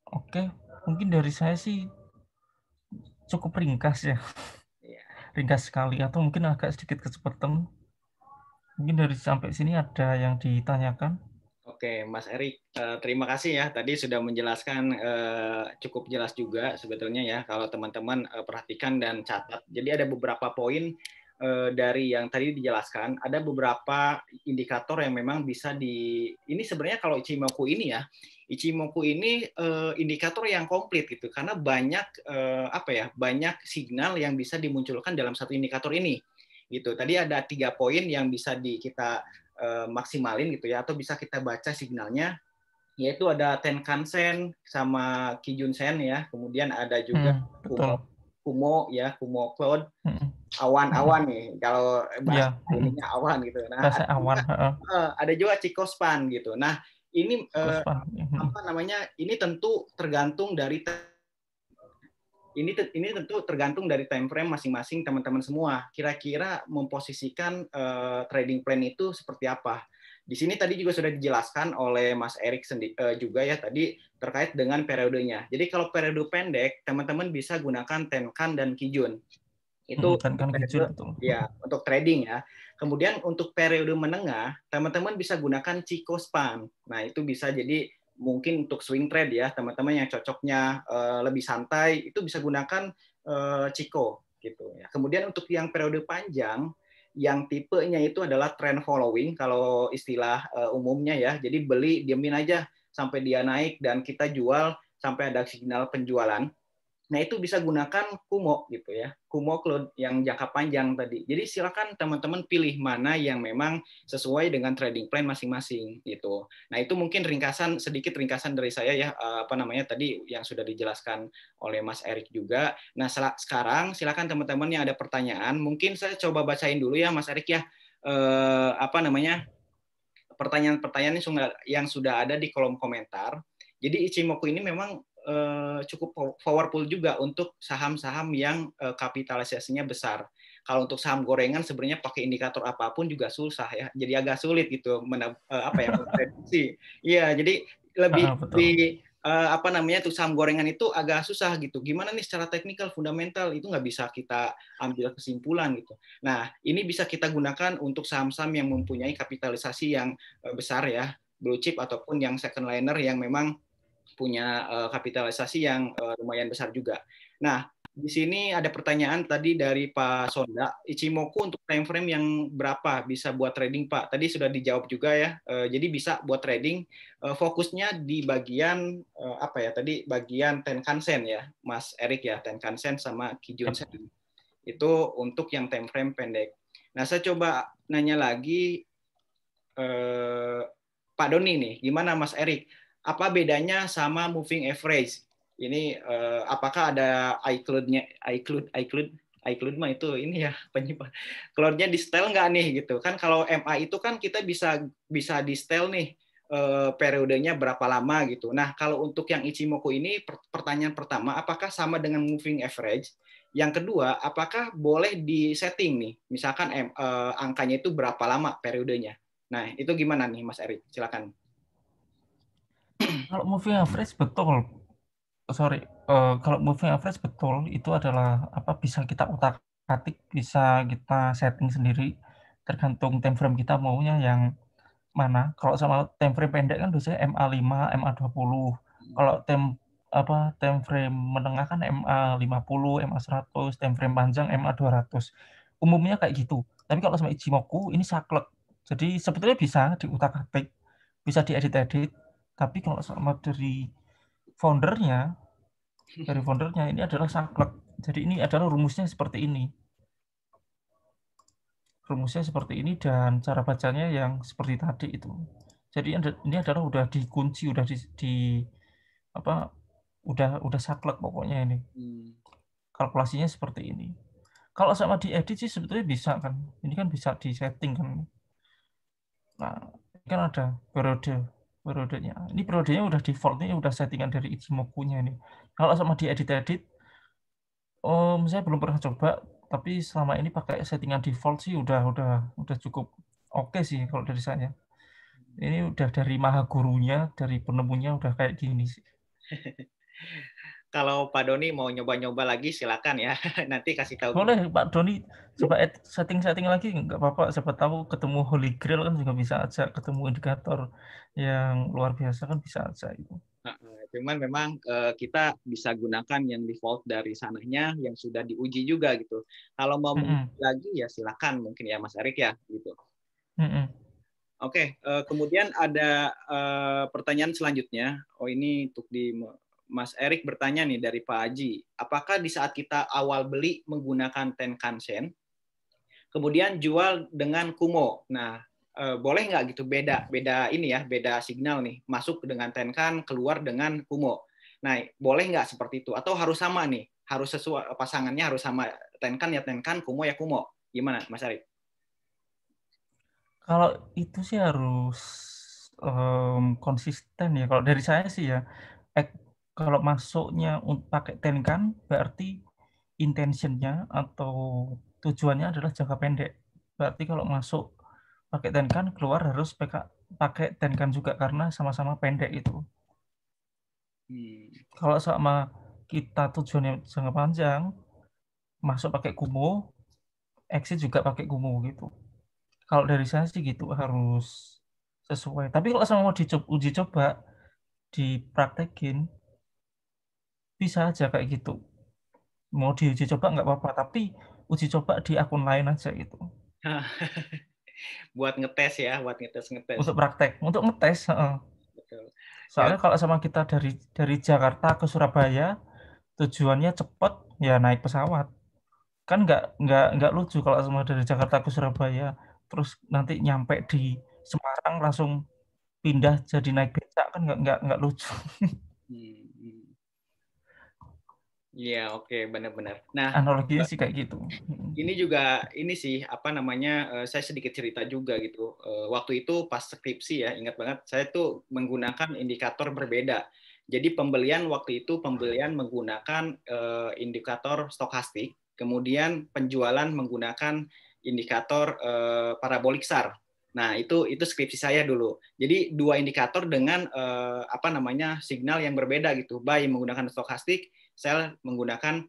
Oke, mungkin dari saya sih cukup ringkas ya. Ringkas sekali, atau mungkin agak sedikit kecepatan. Mungkin dari sampai sini ada yang ditanyakan. Oke, Mas Erik, terima kasih ya. Tadi sudah menjelaskan cukup jelas juga sebetulnya ya, kalau teman-teman perhatikan dan catat. Jadi ada beberapa poin dari yang tadi dijelaskan, ada beberapa indikator yang memang bisa ini sebenarnya kalau Ichimoku ini ya, Ichimoku ini indikator yang komplit gitu, karena banyak banyak signal yang bisa dimunculkan dalam satu indikator ini. Gitu. Tadi ada 3 poin yang bisa kita maksimalin gitu ya, atau bisa kita baca signalnya, yaitu ada Tenkan-sen sama Kijun-sen ya, kemudian ada juga Kumo ya, Kumo Cloud, awan-awan nih kalau bahasa ininya awan gitu. Nah, ada juga Chikou-span gitu. Nah, ini ini tentu tergantung dari tentu tergantung dari time frame masing-masing teman-teman semua. Kira-kira memposisikan trading plan itu seperti apa. Di sini tadi juga sudah dijelaskan oleh Mas Erik juga ya tadi terkait dengan periodenya. Jadi kalau periode pendek, teman-teman bisa gunakan Tenkan dan Kijun. Itu ya untuk trading ya. Kemudian untuk periode menengah, teman-teman bisa gunakan Chikou-span. Nah, itu bisa jadi mungkin untuk swing trade ya, teman-teman yang cocoknya lebih santai itu bisa gunakan Chikou gitu ya. Kemudian untuk yang periode panjang yang tipenya itu adalah trend following kalau istilah umumnya ya. Jadi beli diemin aja sampai dia naik dan kita jual sampai ada signal penjualan. Nah, itu bisa gunakan Kumo gitu ya. Kumo Cloud yang jangka panjang tadi. Jadi silakan teman-teman pilih mana yang memang sesuai dengan trading plan masing-masing gitu. Nah, itu mungkin sedikit ringkasan dari saya ya, tadi yang sudah dijelaskan oleh Mas Erik juga. Nah, sekarang silakan teman-teman yang ada pertanyaan, mungkin saya coba bacain dulu ya Mas Erik ya. Pertanyaan-pertanyaan yang sudah ada di kolom komentar. Jadi Ichimoku ini memang cukup powerful juga untuk saham-saham yang kapitalisasinya besar. Kalau untuk saham gorengan sebenarnya pakai indikator apapun juga susah ya. Jadi agak sulit gitu memprediksi. Iya, jadi lebih untuk saham gorengan itu agak susah gitu. Gimana nih secara teknikal fundamental itu nggak bisa kita ambil kesimpulan gitu. Nah, ini bisa kita gunakan untuk saham-saham yang mempunyai kapitalisasi yang besar ya, blue chip ataupun yang second liner yang memang punya kapitalisasi yang lumayan besar juga. Nah, di sini ada pertanyaan tadi dari Pak Sonda, Ichimoku untuk time frame yang berapa bisa buat trading, Pak? Tadi sudah dijawab juga ya. Jadi bisa buat trading, fokusnya di bagian bagian Tenkan-sen ya, Mas Erik ya, Tenkan-sen sama Kijun-sen. Itu untuk yang time frame pendek. Nah, saya coba nanya lagi Pak Doni nih, gimana Mas Erik? Apa bedanya sama moving average? Ini apakah ada iCloud mah itu ini ya penyimpan. Cloud-nya di setel nggak nih gitu kan? Kalau MA itu kan kita bisa di setel nih periodenya berapa lama gitu. Nah, kalau untuk yang Ichimoku ini pertanyaan pertama, apakah sama dengan moving average? Yang kedua, apakah boleh di setting nih? Misalkan angkanya itu berapa lama periodenya? Nah, itu gimana nih Mas Erik? Silakan. Kalau moving average betul. Kalau moving average betul itu adalah bisa kita utak-atik, bisa kita setting sendiri tergantung time frame kita maunya yang mana. Kalau sama time frame pendek kan biasanya MA5, MA20. Kalau time frame menengah kan MA50, MA100, time frame panjang MA200. Umumnya kayak gitu. Tapi kalau sama Ichimoku ini saklek. Jadi sebetulnya bisa diutak-atik, bisa diedit-edit. Tapi kalau sama dari foundernya ini adalah saklek. Jadi ini adalah rumusnya seperti ini. Rumusnya seperti ini dan cara bacanya yang seperti tadi itu. Jadi ini adalah udah dikunci, udah di apa? Udah saklek pokoknya ini. Kalkulasinya seperti ini. Kalau sama diedit sih sebetulnya bisa kan. Ini kan bisa disetting kan. Nah, ini kan ada periodenya. Ini periodenya udah default, ini udah settingan dari Ichimoku-nya ini. Kalau sama diedit-edit, saya belum pernah coba, tapi selama ini pakai settingan default sih udah cukup oke sih kalau dari saya. Ini udah dari maha gurunya, dari penemunya udah kayak gini sih. Kalau Pak Doni mau nyoba-nyoba lagi silakan ya. Nanti kasih tahu. Boleh Pak Doni coba setting-setting lagi, nggak apa-apa. Siapa tahu ketemu Holy Grail kan juga bisa aja, ketemu indikator yang luar biasa kan bisa aja itu. Cuman memang kita bisa gunakan yang default dari sananya yang sudah diuji juga gitu. Kalau mau lagi ya silakan mungkin ya Mas Erik ya gitu. Oke, kemudian ada pertanyaan selanjutnya. Oh ini untuk di Mas Erik bertanya nih dari Pak Haji. Apakah di saat kita awal beli menggunakan Tenkan-sen, kemudian jual dengan Kumo? Nah, boleh nggak gitu beda ini ya, beda signal nih, masuk dengan Tenkan, keluar dengan Kumo. Nah, boleh nggak seperti itu? Atau harus sama nih, harus sesuai pasangannya harus sama, Tenkan ya Tenkan, Kumo ya Kumo. Gimana, Mas Erik? Kalau itu sih harus konsisten ya. Kalau dari saya sih ya, kalau masuknya pakai Tenkan berarti intentionnya atau tujuannya adalah jangka pendek. Berarti kalau masuk pakai Tenkan, keluar harus pakai Tenkan juga karena sama-sama pendek itu. Kalau sama kita tujuannya jangka panjang, masuk pakai Kumo, exit juga pakai Kumo gitu. Kalau dari saya sih gitu, harus sesuai. Tapi kalau sama mau uji coba, dipraktekin, bisa aja kayak gitu. Mau diuji coba nggak apa-apa, tapi uji coba di akun lain aja gitu. Buat ngetes ya, buat ngetes. Untuk praktek, untuk ngetes. Betul. Soalnya kalau sama kita dari Jakarta ke Surabaya, tujuannya cepat, ya naik pesawat. Kan nggak lucu kalau sama dari Jakarta ke Surabaya, terus nanti nyampe di Semarang langsung pindah jadi naik becak, kan nggak lucu. Iya, oke, benar-benar. Nah, analoginya sih kayak gitu. Ini juga ini sih apa namanya, saya sedikit cerita juga gitu. Waktu itu pas skripsi ya, ingat banget saya tuh menggunakan indikator berbeda. Jadi waktu itu pembelian menggunakan indikator stokastik, kemudian penjualan menggunakan indikator parabolik SAR. Nah, itu skripsi saya dulu. Jadi dua indikator dengan apa namanya signal yang berbeda gitu. Buy menggunakan stokastik, sell menggunakan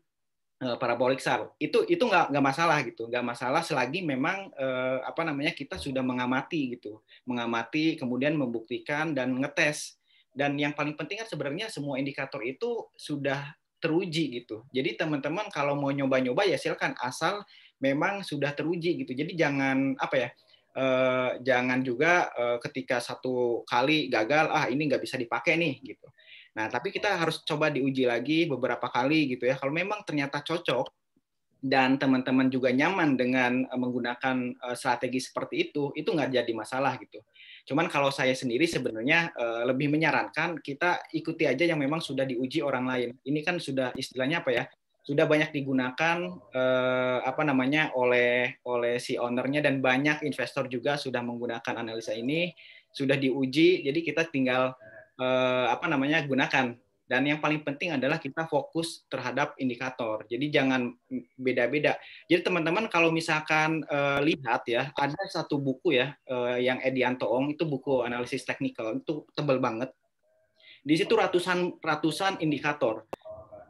parabolik SAR. Itu nggak masalah gitu, nggak masalah selagi memang apa namanya kita sudah mengamati gitu, mengamati kemudian membuktikan dan ngetes. Dan yang paling penting kan sebenarnya semua indikator itu sudah teruji gitu. Jadi teman-teman kalau mau nyoba-nyoba ya silakan, asal memang sudah teruji gitu. Jadi jangan apa ya, jangan juga ketika satu kali gagal, ini nggak bisa dipakai nih gitu. Nah, tapi kita harus coba diuji lagi beberapa kali gitu ya. Kalau memang ternyata cocok dan teman-teman juga nyaman dengan menggunakan strategi seperti itu nggak jadi masalah gitu. Cuman kalau saya sendiri sebenarnya lebih menyarankan kita ikuti aja yang memang sudah diuji orang lain. Ini kan sudah istilahnya apa ya? Sudah banyak digunakan apa namanya oleh si ownernya dan banyak investor juga sudah menggunakan analisa ini, sudah diuji. Jadi kita tinggal apa namanya gunakan. Dan yang paling penting adalah kita fokus terhadap indikator. Jadi jangan beda-beda. Jadi teman-teman kalau misalkan lihat ya, ada satu buku ya yang Edianto Ong, itu buku analisis teknikal, itu tebal banget. Di situ ratusan indikator.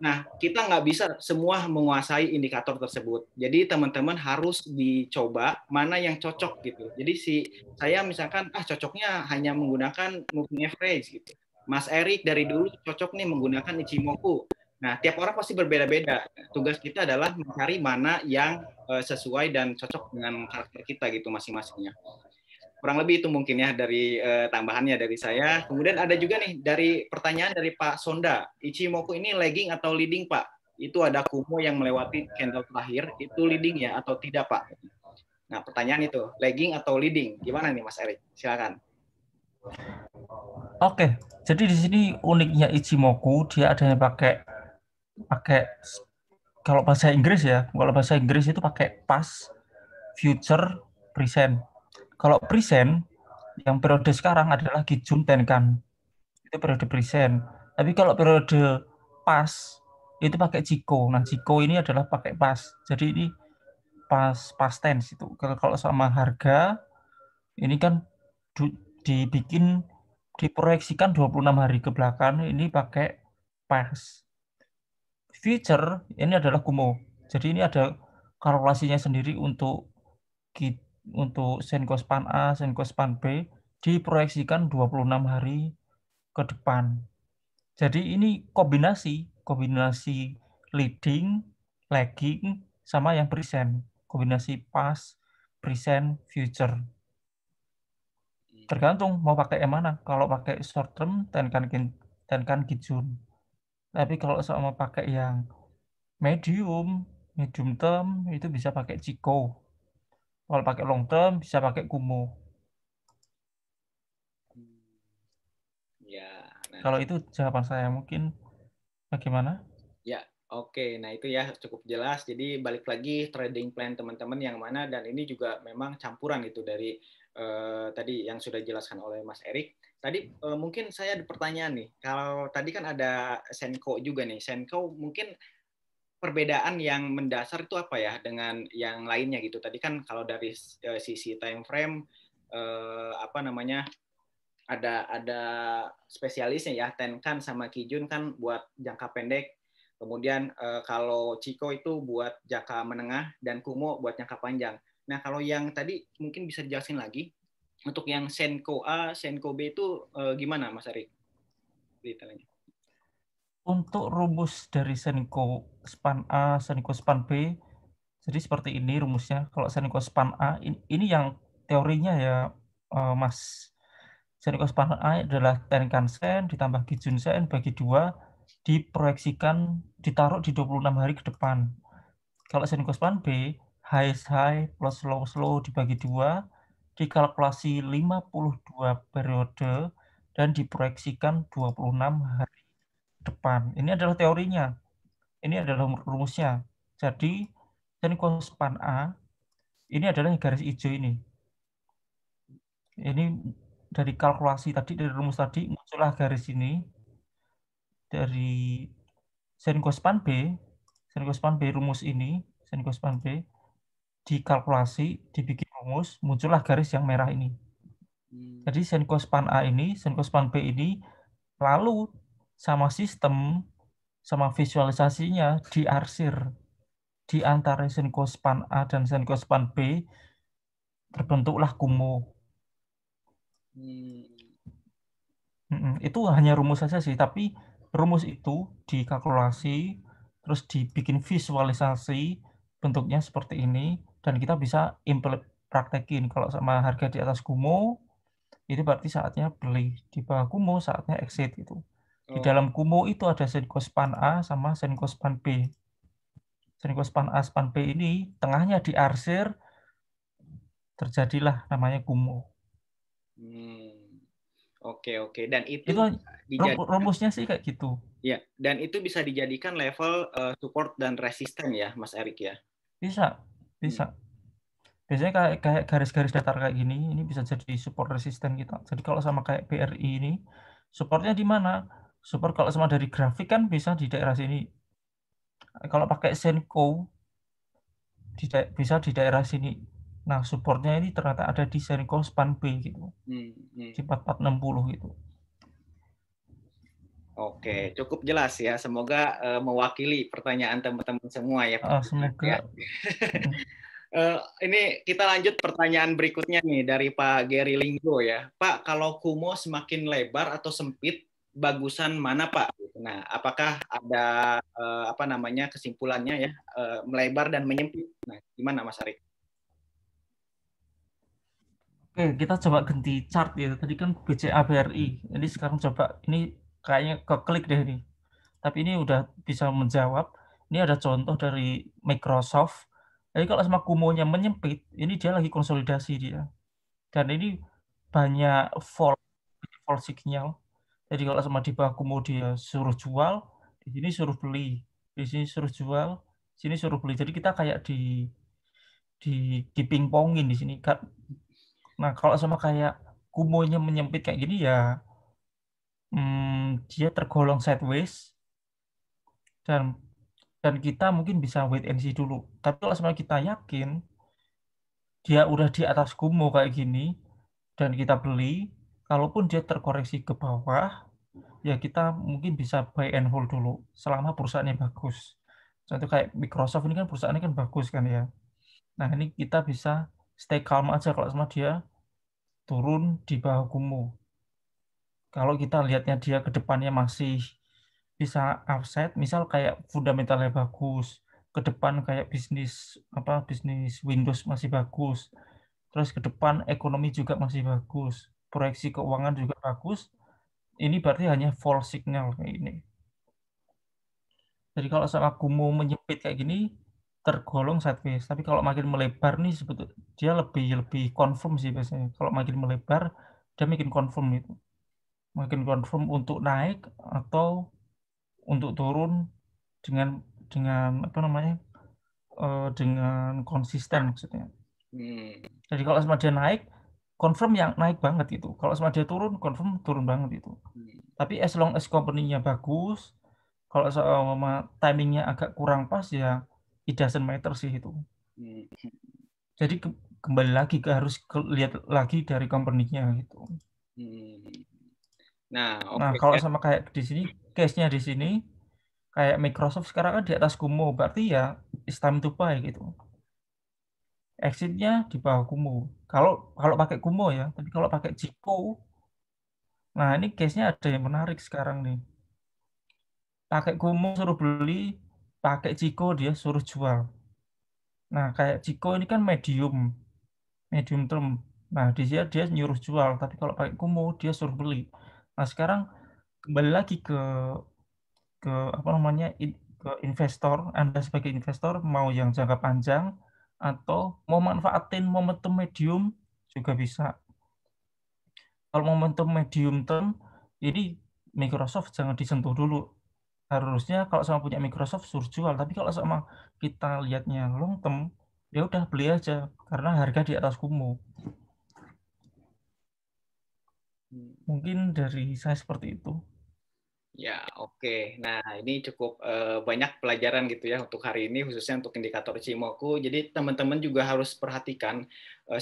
Nah, kita nggak bisa semua menguasai indikator tersebut. Jadi teman-teman harus dicoba mana yang cocok gitu. Jadi saya misalkan cocoknya hanya menggunakan moving average gitu. Mas Erik dari dulu cocok nih menggunakan Ichimoku. Nah, tiap orang pasti berbeda-beda. Tugas kita adalah mencari mana yang sesuai dan cocok dengan karakter kita gitu masing-masingnya. Kurang lebih itu mungkin ya dari tambahannya dari saya. Kemudian ada juga nih dari pertanyaan dari Pak Sonda. Ichimoku ini lagging atau leading, Pak? Itu ada Kumo yang melewati candle terakhir, itu leading ya atau tidak, Pak? Nah, pertanyaan itu, lagging atau leading? Gimana nih Mas Erik? Silakan. Oke, jadi di sini uniknya Ichimoku dia adanya pakai pakai kalau bahasa Inggris ya, kalau bahasa Inggris itu pakai past, future, present. Kalau present yang periode sekarang adalah Kijun Tenkan. Itu periode present. Tapi kalau periode past itu pakai Chiko. Nah, Chiko ini adalah pakai past. Jadi ini past tense itu. Kalau sama harga ini kan dibikin diproyeksikan 26 hari ke belakang, ini pakai past. Future ini adalah Kumo. Jadi ini ada kalkulasinya sendiri untuk Senko Span A, Senko Span B diproyeksikan 26 hari ke depan. Jadi ini kombinasi leading, lagging, sama yang present. Kombinasi past, present, future. Tergantung mau pakai yang mana. Kalau pakai short term, Tenkan Kijun. Tapi kalau sama pakai yang medium term itu bisa pakai Chiko. Kalau pakai long term bisa pakai Kumo. Ya, nah. Kalau itu jawaban saya, mungkin bagaimana? Ya, oke. Nah, itu ya cukup jelas. Jadi balik lagi trading plan teman-teman yang mana, dan ini juga memang campuran itu dari tadi yang sudah dijelaskan oleh Mas Erik. Tadi mungkin saya ada pertanyaan nih. Kalau tadi kan ada Senko juga nih. Senko mungkin perbedaan yang mendasar itu apa ya dengan yang lainnya gitu. Tadi kan kalau dari sisi time frame apa namanya, ada spesialisnya ya, Tenkan sama Kijun kan buat jangka pendek. Kemudian kalau Chiko itu buat jangka menengah dan Kumo buat jangka panjang. Nah, kalau yang tadi mungkin bisa dijelasin lagi untuk yang Senko A, Senko B itu gimana Mas Arik? Detailnya. Untuk rumus dari Senko Span A, Senko Span B, jadi seperti ini rumusnya. Kalau Senko Span A, ini yang teorinya ya, Mas. Senko Span A adalah Tenkan Sen ditambah Kijun Sen bagi 2, diproyeksikan ditaruh di 26 hari ke depan. Kalau Senko Span B, high plus low dibagi 2, dikalkulasi 52 periode dan diproyeksikan 26 hari depan. Ini adalah teorinya. Ini adalah rumusnya. Jadi, Senko Span A, ini adalah garis hijau ini. Ini dari kalkulasi tadi, dari rumus tadi, muncullah garis ini. Dari Senko Span B rumus ini, Senko Span B, dikalkulasi, dibikin rumus, muncullah garis yang merah ini. Jadi Senko Span A ini, Senko Span B ini, lalu sama sistem, sama visualisasinya diarsir di antara Senko Span A dan Senko Span B, terbentuklah Kumo. Itu hanya rumus saja sih, tapi rumus itu dikalkulasi, terus dibikin visualisasi, bentuknya seperti ini, dan kita bisa praktekin. Kalau sama harga di atas Kumo, itu berarti saatnya beli. Di bawah Kumo, saatnya exit gitu. Di dalam Kumo itu ada Senko Span A sama Senko Span B. Senko Span A, Span B ini, tengahnya diarsir, terjadilah namanya Kumo. Oke. Dan itu rumusnya sih kayak gitu. Ya, dan itu bisa dijadikan level support dan resisten ya, Mas Erik ya? Bisa. Biasanya kayak garis-garis datar kayak gini, ini bisa jadi support resisten kita. Jadi kalau sama kayak BRI ini, supportnya di mana? Support kalau sama dari grafik kan bisa di daerah sini. Kalau pakai Senko, bisa di daerah sini. Nah, supportnya ini ternyata ada di Senko Span B gitu. Di 4460 gitu. Oke, cukup jelas ya. Semoga mewakili pertanyaan teman-teman semua ya. Semoga. Ini kita lanjut pertanyaan berikutnya nih dari Pak Gary Linggo ya. Pak, kalau Kumo semakin lebar atau sempit, bagusan mana Pak? Nah, apakah ada kesimpulannya ya, melebar dan menyempit? Nah, gimana Mas Arik? Oke, kita coba ganti chart ya. Tadi kan BCA BRI. Ini sekarang coba, ini kayaknya keklik deh ini. Tapi ini udah bisa menjawab. Ini ada contoh dari Microsoft. Jadi kalau sama Kumonya menyempit, ini dia lagi konsolidasi dia. Dan ini banyak fall. false signal. Jadi kalau sama di bawah Kumo dia suruh jual, di sini suruh beli, di sini suruh jual, sini suruh beli. Jadi kita kayak di pingpongin di sini. Nah kalau sama kayak Kumonya menyempit kayak gini ya, dia tergolong sideways dan kita mungkin bisa wait and see dulu. Tapi kalau sama kita yakin dia udah di atas Kumo kayak gini dan kita beli, kalaupun dia terkoreksi ke bawah, ya kita mungkin bisa buy and hold dulu selama perusahaannya bagus. Contoh kayak Microsoft ini kan perusahaannya kan bagus kan ya. Nah ini kita bisa stay calm aja kalau sama dia turun di bawah Kumo. Kalau kita lihatnya dia ke depannya masih bisa upside, misal kayak fundamentalnya bagus, ke depan kayak bisnis Windows masih bagus, terus ke depan ekonomi juga masih bagus, proyeksi keuangan juga bagus, ini berarti hanya false signal kayak ini. Jadi kalau sama Kumo menyempit kayak gini tergolong sideways, tapi kalau makin melebar nih sebetulnya dia lebih confirm sih biasanya. Kalau makin melebar dia makin confirm itu. Makin confirm untuk naik atau untuk turun dengan dengan konsisten maksudnya. Jadi kalau sama dia naik, confirm yang naik banget itu. Kalau sama dia turun, confirm turun banget itu. Tapi as long as company-nya bagus, kalau sama timingnya agak kurang pas ya it doesn't matter sih itu. Jadi kembali lagi harus lihat lagi dari company-nya gitu. Nah, kalau sama kayak di sini, case-nya di sini, kayak Microsoft sekarang kan di atas Kumo, berarti ya it's time to buy gitu. Exit-nya di bawah Kumo. Kalau pakai Kumo ya, tapi kalau pakai Chico, nah ini case-nya ada yang menarik sekarang nih. Pakai Kumo suruh beli, pakai Chico dia suruh jual. Nah kayak Chico ini kan medium term. Nah dia nyuruh jual, tapi kalau pakai Kumo dia suruh beli. Nah sekarang kembali lagi ke investor. Anda sebagai investor mau yang jangka panjang atau mau manfaatin momentum medium juga bisa. Kalau momentum medium term ini Microsoft jangan disentuh dulu. Harusnya kalau sama punya Microsoft suruh jual, tapi kalau sama kita lihatnya long term ya udah beli aja karena harga di atas Kumo. Mungkin dari saya seperti itu. Ya, oke. Nah, ini cukup banyak pelajaran gitu ya untuk hari ini, khususnya untuk indikator Ichimoku. Jadi, teman-teman juga harus perhatikan.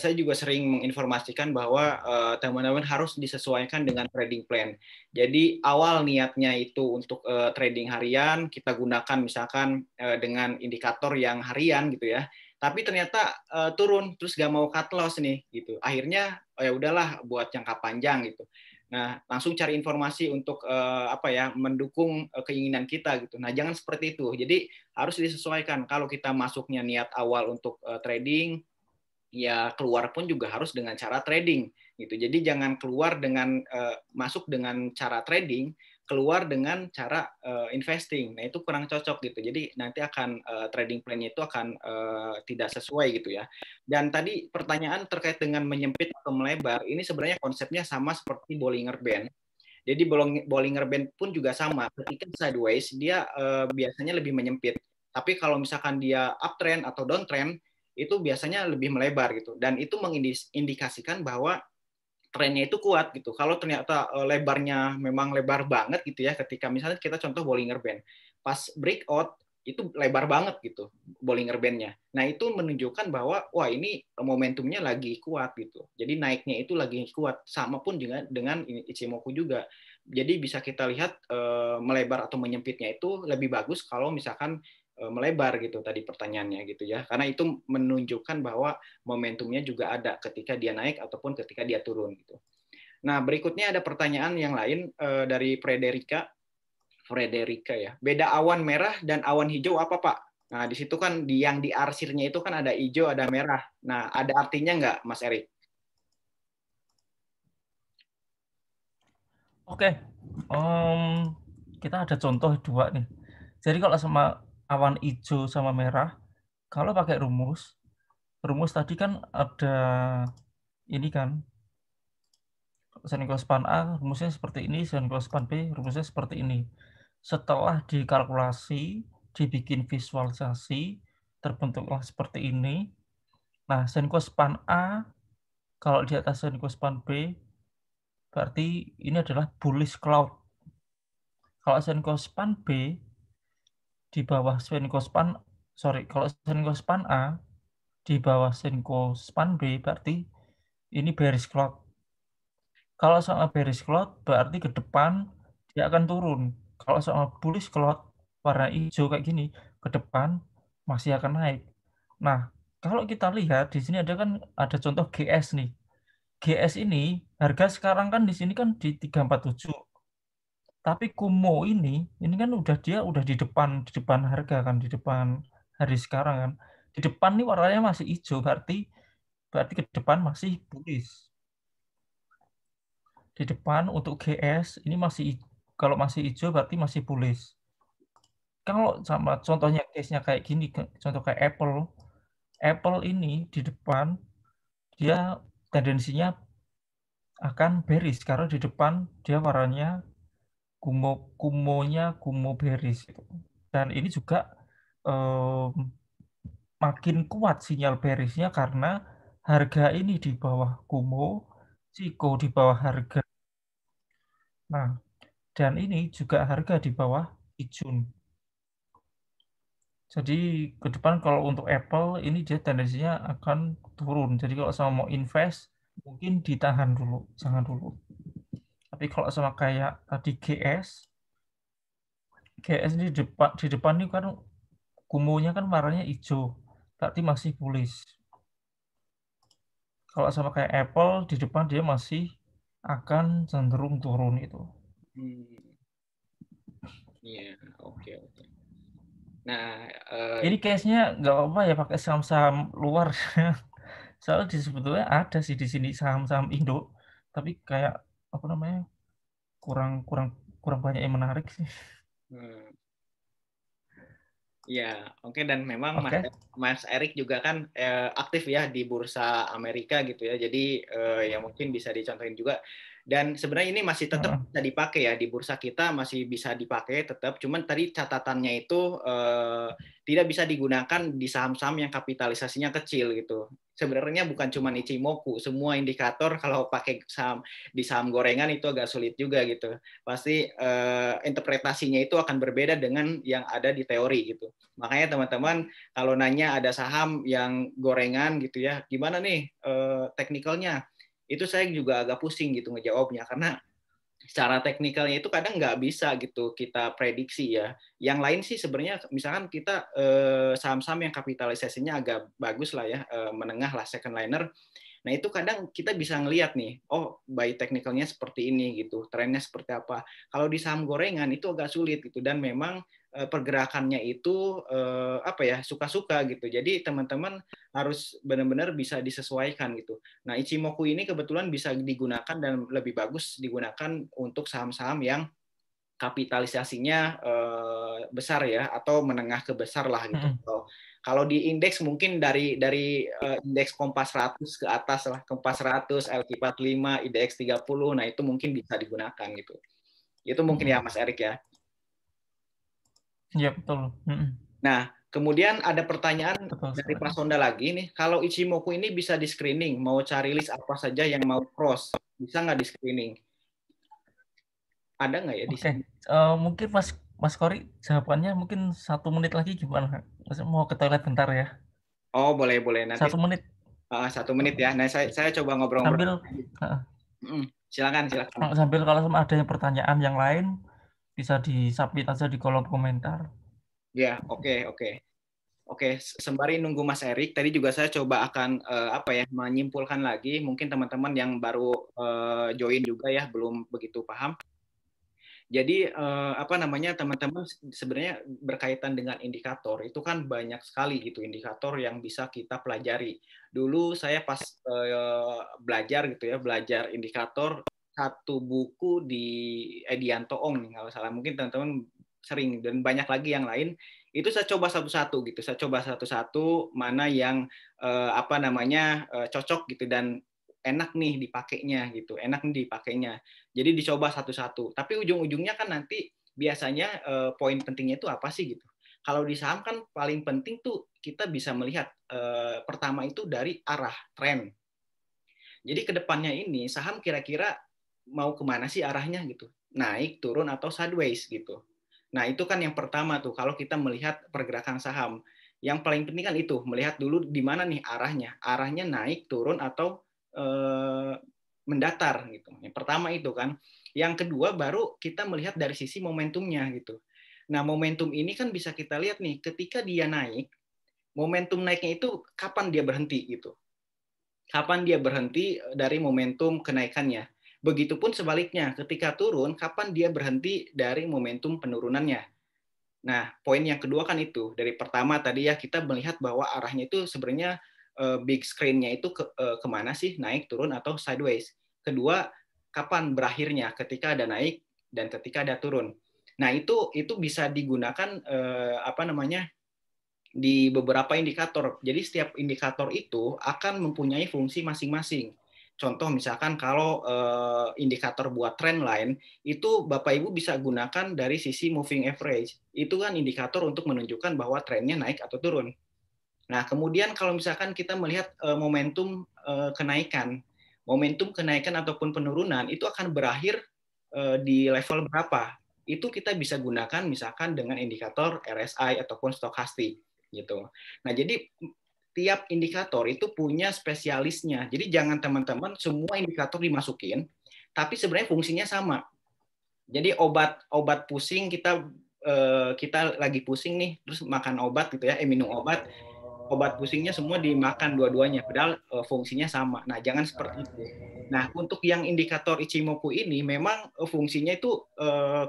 Saya juga sering menginformasikan bahwa teman-teman harus disesuaikan dengan trading plan. Jadi, awal niatnya itu untuk trading harian, kita gunakan misalkan dengan indikator yang harian gitu ya. Tapi ternyata turun, terus gak mau cut loss nih gitu. Akhirnya, ya udahlah buat jangka panjang gitu. Nah, langsung cari informasi untuk mendukung keinginan kita gitu. Nah, jangan seperti itu. Jadi harus disesuaikan. Kalau kita masuknya niat awal untuk trading, ya keluar pun juga harus dengan cara trading gitu. Jadi jangan keluar dengan masuk dengan cara trading, keluar dengan cara investing. Nah, itu kurang cocok gitu. Jadi nanti akan trading plan-nya itu akan tidak sesuai gitu ya. Dan tadi pertanyaan terkait dengan menyempit atau melebar, ini sebenarnya konsepnya sama seperti Bollinger Band. Jadi Bollinger Band pun juga sama. Ketika sideways dia biasanya lebih menyempit. Tapi kalau misalkan dia uptrend atau downtrend itu biasanya lebih melebar gitu. Dan itu mengindikasikan bahwa trennya itu kuat gitu. Kalau ternyata lebarnya memang lebar banget gitu ya, ketika misalnya kita contoh Bollinger Band, pas breakout itu lebar banget gitu Bollinger Band-nya. Nah, itu menunjukkan bahwa wah ini momentumnya lagi kuat gitu. Jadi naiknya itu lagi kuat, sama pun dengan Ichimoku juga. Jadi bisa kita lihat melebar atau menyempitnya itu lebih bagus kalau misalkan melebar gitu tadi pertanyaannya gitu ya. Karena itu menunjukkan bahwa momentumnya juga ada ketika dia naik ataupun ketika dia turun gitu. Nah, berikutnya ada pertanyaan yang lain dari Frederica ya. Beda awan merah dan awan hijau apa, Pak? Nah, di situ kan yang di arsirnya itu kan ada hijau, ada merah. Nah, ada artinya nggak, Mas Erik? Oke. Kita ada contoh dua nih. Jadi kalau sama awan hijau sama merah, kalau pakai rumus tadi kan ada ini kan Sin cospan A rumusnya seperti ini, sin cospan B rumusnya seperti ini. Setelah dikalkulasi, dibikin visualisasi, terbentuklah seperti ini. Nah, sin cospan A kalau di atas sin cospan B berarti ini adalah bullish cloud. Kalau sin cospan B di bawah sin cospan kalau sin cospan A di bawah sin cospan B berarti ini bearish cloud. Kalau sama bearish cloud berarti ke depan dia akan turun. Kalau sama bullish cloud warna hijau kayak gini, ke depan masih akan naik. Nah, kalau kita lihat di sini ada contoh GS nih. GS ini harga sekarang kan di sini kan di 347. Tapi Kumo ini kan dia udah di depan harga kan, di depan hari sekarang kan. Di depan nih warnanya masih hijau, berarti ke depan masih bullish. Di depan untuk GS ini kalau masih hijau berarti masih bullish. Kalau sama contohnya case-nya kayak gini, contoh kayak Apple ini di depan dia tendensinya akan bearish karena di depan dia warnanya kumonya bearish gitu. Dan ini juga makin kuat sinyal bearishnya karena harga ini di bawah kumo, Chico di bawah harga. Nah, dan ini juga harga di bawah Kijun. Jadi ke depan kalau untuk Apple ini dia tendensinya akan turun. Jadi kalau sama mau invest mungkin ditahan dulu, jangan dulu. Tapi kalau sama kayak tadi GS ini di depan ini kan kumonya kan warnanya hijau, berarti masih bullish. Kalau sama kayak Apple di depan dia masih akan cenderung turun itu. Iya, oke. Nah, ini case-nya nggak apa-apa ya pakai saham-saham luar. Soalnya sebetulnya ada sih di sini saham-saham Indo, tapi kayak apa namanya kurang banyak yang menarik sih. Ya, oke. Dan memang Mas Erik juga kan aktif ya di bursa Amerika gitu ya. Jadi ya mungkin bisa dicontohin juga. Dan sebenarnya ini masih tetap bisa dipakai ya di bursa kita, masih bisa dipakai tetap. Cuman tadi catatannya itu tidak bisa digunakan di saham-saham yang kapitalisasinya kecil gitu. Sebenarnya bukan cuma Ichimoku, semua indikator kalau pakai di saham gorengan itu agak sulit juga gitu. Pasti interpretasinya itu akan berbeda dengan yang ada di teori gitu. Makanya teman-teman kalau nanya ada saham yang gorengan gitu ya, gimana nih teknikalnya? Itu saya juga agak pusing gitu ngejawabnya karena secara teknikalnya itu kadang nggak bisa gitu kita prediksi ya. Yang lain sih sebenarnya misalkan kita saham-saham yang kapitalisasinya agak bagus lah ya, menengah lah, second liner. Nah itu kadang kita bisa ngelihat nih, oh by technicalnya seperti ini gitu, trennya seperti apa. Kalau di saham gorengan itu agak sulit gitu dan memang pergerakannya itu apa ya suka-suka gitu. Jadi teman-teman harus benar-benar bisa disesuaikan gitu. Nah Ichimoku ini kebetulan bisa digunakan dan lebih bagus digunakan untuk saham-saham yang kapitalisasinya besar ya atau menengah ke besar lah gitu. Kalau di indeks mungkin dari indeks Kompas 100 ke atas lah, Kompas 100, LQ45, IDX 30, nah itu mungkin bisa digunakan gitu. Itu mungkin ya Mas Erik ya. Iya betul. Nah, kemudian ada pertanyaan dari Pak Sonda lagi nih, kalau Ichimoku ini bisa di screening, mau cari list apa saja yang mau cross, bisa nggak di screening? Ada nggak ya di sini? Mungkin Mas Kori jawabannya mungkin 1 menit lagi gimana? Mau ke toilet bentar ya? Oh boleh nanti 1 menit. 1 menit ya. Nah saya coba ngobrol-ngobrol. Silakan. Sambil kalau ada yang pertanyaan yang lain bisa disubmit aja di kolom komentar. Ya, oke. Sembari nunggu Mas Erik, tadi juga saya coba akan menyimpulkan lagi. Mungkin teman-teman yang baru join juga ya, belum begitu paham. Jadi teman-teman sebenarnya berkaitan dengan indikator itu kan banyak sekali gitu indikator yang bisa kita pelajari. Dulu saya pas belajar indikator satu buku di Edianto Ong kalau salah, mungkin teman-teman sering, dan banyak lagi yang lain. Itu saya coba satu-satu gitu. Saya coba satu-satu mana yang cocok gitu dan enak nih dipakainya gitu, enak nih dipakainya. Jadi dicoba satu-satu. Tapi ujung-ujungnya kan nanti biasanya poin pentingnya itu apa sih gitu. Kalau di saham kan paling penting tuh kita bisa melihat pertama itu dari arah tren. Jadi ke depannya ini saham kira-kira mau kemana sih arahnya gitu? Naik, turun, atau sideways gitu. Nah itu kan yang pertama tuh kalau kita melihat pergerakan saham. Yang paling penting kan itu, melihat dulu di mana nih arahnya. Arahnya naik, turun, atau mendatar gitu. Yang pertama itu kan. Yang kedua baru kita melihat dari sisi momentumnya gitu. Nah momentum ini kan bisa kita lihat nih, ketika dia naik, momentum naiknya itu kapan dia berhenti gitu. Kapan dia berhenti dari momentum kenaikannya. Begitupun sebaliknya, ketika turun, kapan dia berhenti dari momentum penurunannya. Nah, poin yang kedua kan itu. Dari pertama tadi ya, kita melihat bahwa arahnya itu sebenarnya big screen-nya itu kemana sih, naik, turun, atau sideways. Kedua, kapan berakhirnya, ketika ada naik dan ketika ada turun. Nah, itu bisa digunakan di beberapa indikator. Jadi setiap indikator itu akan mempunyai fungsi masing-masing. Contoh misalkan kalau indikator buat trend line, itu Bapak Ibu bisa gunakan dari sisi moving average. Itu kan indikator untuk menunjukkan bahwa trennya naik atau turun. Nah, kemudian kalau misalkan kita melihat momentum kenaikan. Momentum kenaikan ataupun penurunan itu akan berakhir di level berapa. Itu kita bisa gunakan misalkan dengan indikator RSI ataupun stokastik gitu. Nah, jadi tiap indikator itu punya spesialisnya. Jadi jangan teman-teman semua indikator dimasukin, tapi sebenarnya fungsinya sama. Jadi obat pusing kita lagi pusing nih, terus makan obat gitu ya, minum obat pusingnya semua dimakan dua-duanya, padahal fungsinya sama. Nah, jangan seperti itu. Nah, untuk yang indikator Ichimoku ini memang fungsinya itu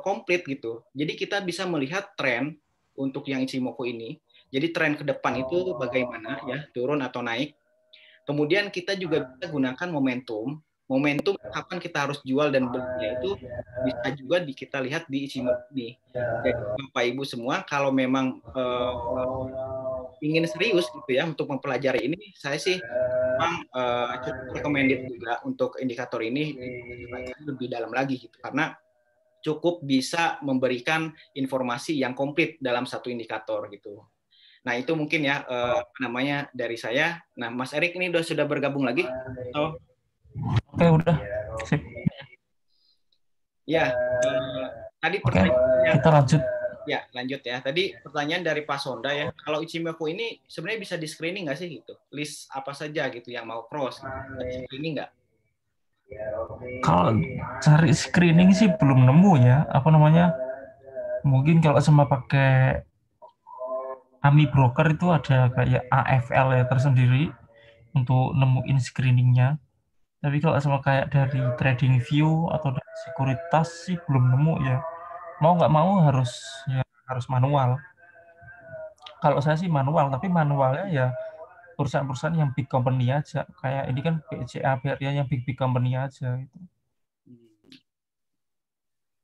komplit gitu. Jadi kita bisa melihat tren untuk yang Ichimoku ini. Jadi tren ke depan itu bagaimana ya, turun atau naik. Kemudian kita juga bisa gunakan momentum. Momentum kapan kita harus jual dan belinya itu bisa juga kita lihat di Ichimoku ini. Jadi Bapak Ibu semua kalau memang ingin serius gitu ya untuk mempelajari ini, saya sih memang cukup recommended juga untuk indikator ini lebih dalam lagi gitu, karena cukup bisa memberikan informasi yang komplit dalam satu indikator gitu. Nah itu mungkin ya dari saya. Nah Mas Erik ini sudah bergabung lagi? Oke udah. Sip. Ya, tadi pertanyaannya. Kita lanjut. Ya, lanjut ya. Tadi pertanyaan dari Pak Sonda ya. Kalau Ichimoku ini sebenarnya bisa di screening nggak sih gitu? List apa saja gitu yang mau cross? Gitu. Di screening nggak? Kalau cari screening sih belum nemu ya. Apa namanya? Mungkin kalau sama pakai Ami Broker itu ada kayak AFL ya tersendiri untuk nemuin screeningnya. Tapi kalau sama kayak dari TradingView atau dari sekuritas sih belum nemu ya. Mau nggak mau harus manual. Kalau saya sih manual, tapi manualnya ya perusahaan-perusahaan yang big company aja. Kayak ini kan BCA, BRI yang big company aja gitu.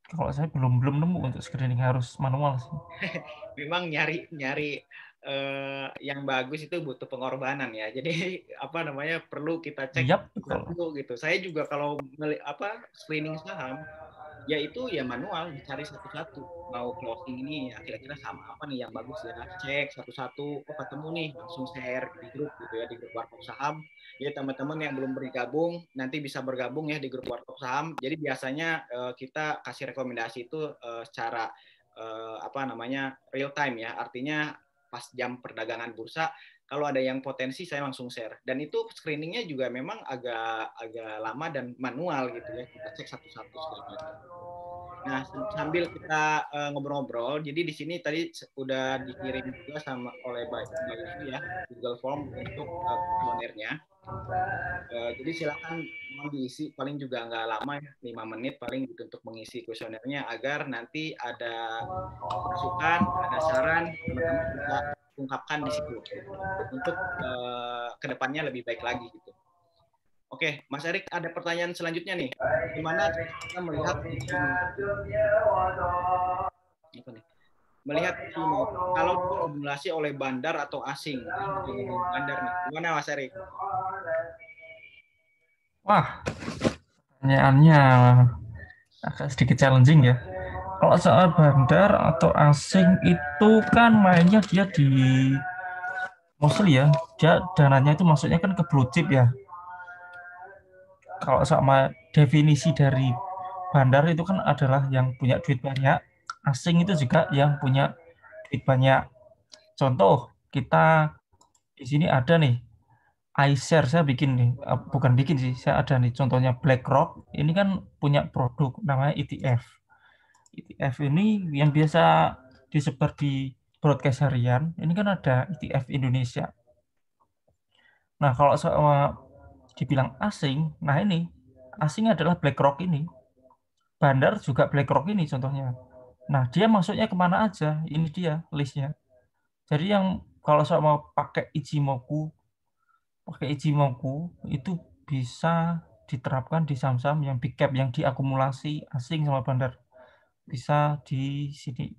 Kalau saya belum nemu untuk screening, harus manual sih. Memang nyari yang bagus itu butuh pengorbanan ya. Jadi perlu kita cek satu gitu. Saya juga kalau screening saham yaitu ya manual, dicari satu-satu. Mau closing ini ya kira-kira sama apa nih yang bagus ya, cek satu-satu. Oh ketemu nih, langsung share di grup gitu ya, di grup Warkop Saham. Jadi teman-teman yang belum bergabung nanti bisa bergabung ya di grup Warkop Saham. Jadi biasanya kita kasih rekomendasi itu secara real time ya, artinya pas jam perdagangan bursa. Kalau ada yang potensi saya langsung share, dan itu screeningnya juga memang agak lama dan manual gitu ya, kita cek satu-satu segala macam. Nah sambil kita ngobrol-ngobrol, jadi di sini tadi udah dikirim juga oleh Mbak Yusri ya Google Form untuk kuesionernya. Jadi silakan diisi, paling juga nggak lama ya, 5 menit paling gitu untuk mengisi kuesionernya, agar nanti ada masukan, ada saran, teman-teman bisa ungkapkan di situ gitu, untuk kedepannya lebih baik lagi gitu. Oke, Mas Erik, ada pertanyaan selanjutnya nih. Gimana kita melihat kalau diakumulasi oleh bandar atau asing? Bandar nih. Gimana Mas Erik? Wah, pertanyaannya agak sedikit challenging ya. Kalau soal bandar atau asing itu kan mainnya dia di mostly ya, dia dananya itu maksudnya kan ke blue chip ya. Kalau sama definisi dari bandar itu kan adalah yang punya duit banyak, asing itu juga yang punya duit banyak. Contoh, kita di sini ada nih, iShare saya bikin nih, bukan bikin sih, saya ada nih contohnya BlackRock, ini kan punya produk namanya ETF. ETF ini yang biasa disebar di broadcast harian, ini kan ada ETF Indonesia. Nah, kalau sama dibilang asing, nah ini, asing adalah BlackRock ini. Bandar juga BlackRock ini contohnya. Nah, dia masuknya kemana aja? Ini dia listnya. Jadi yang kalau saya mau pakai Ichimoku itu bisa diterapkan di saham-saham yang big cap yang diakumulasi asing sama bandar. Bisa di sini.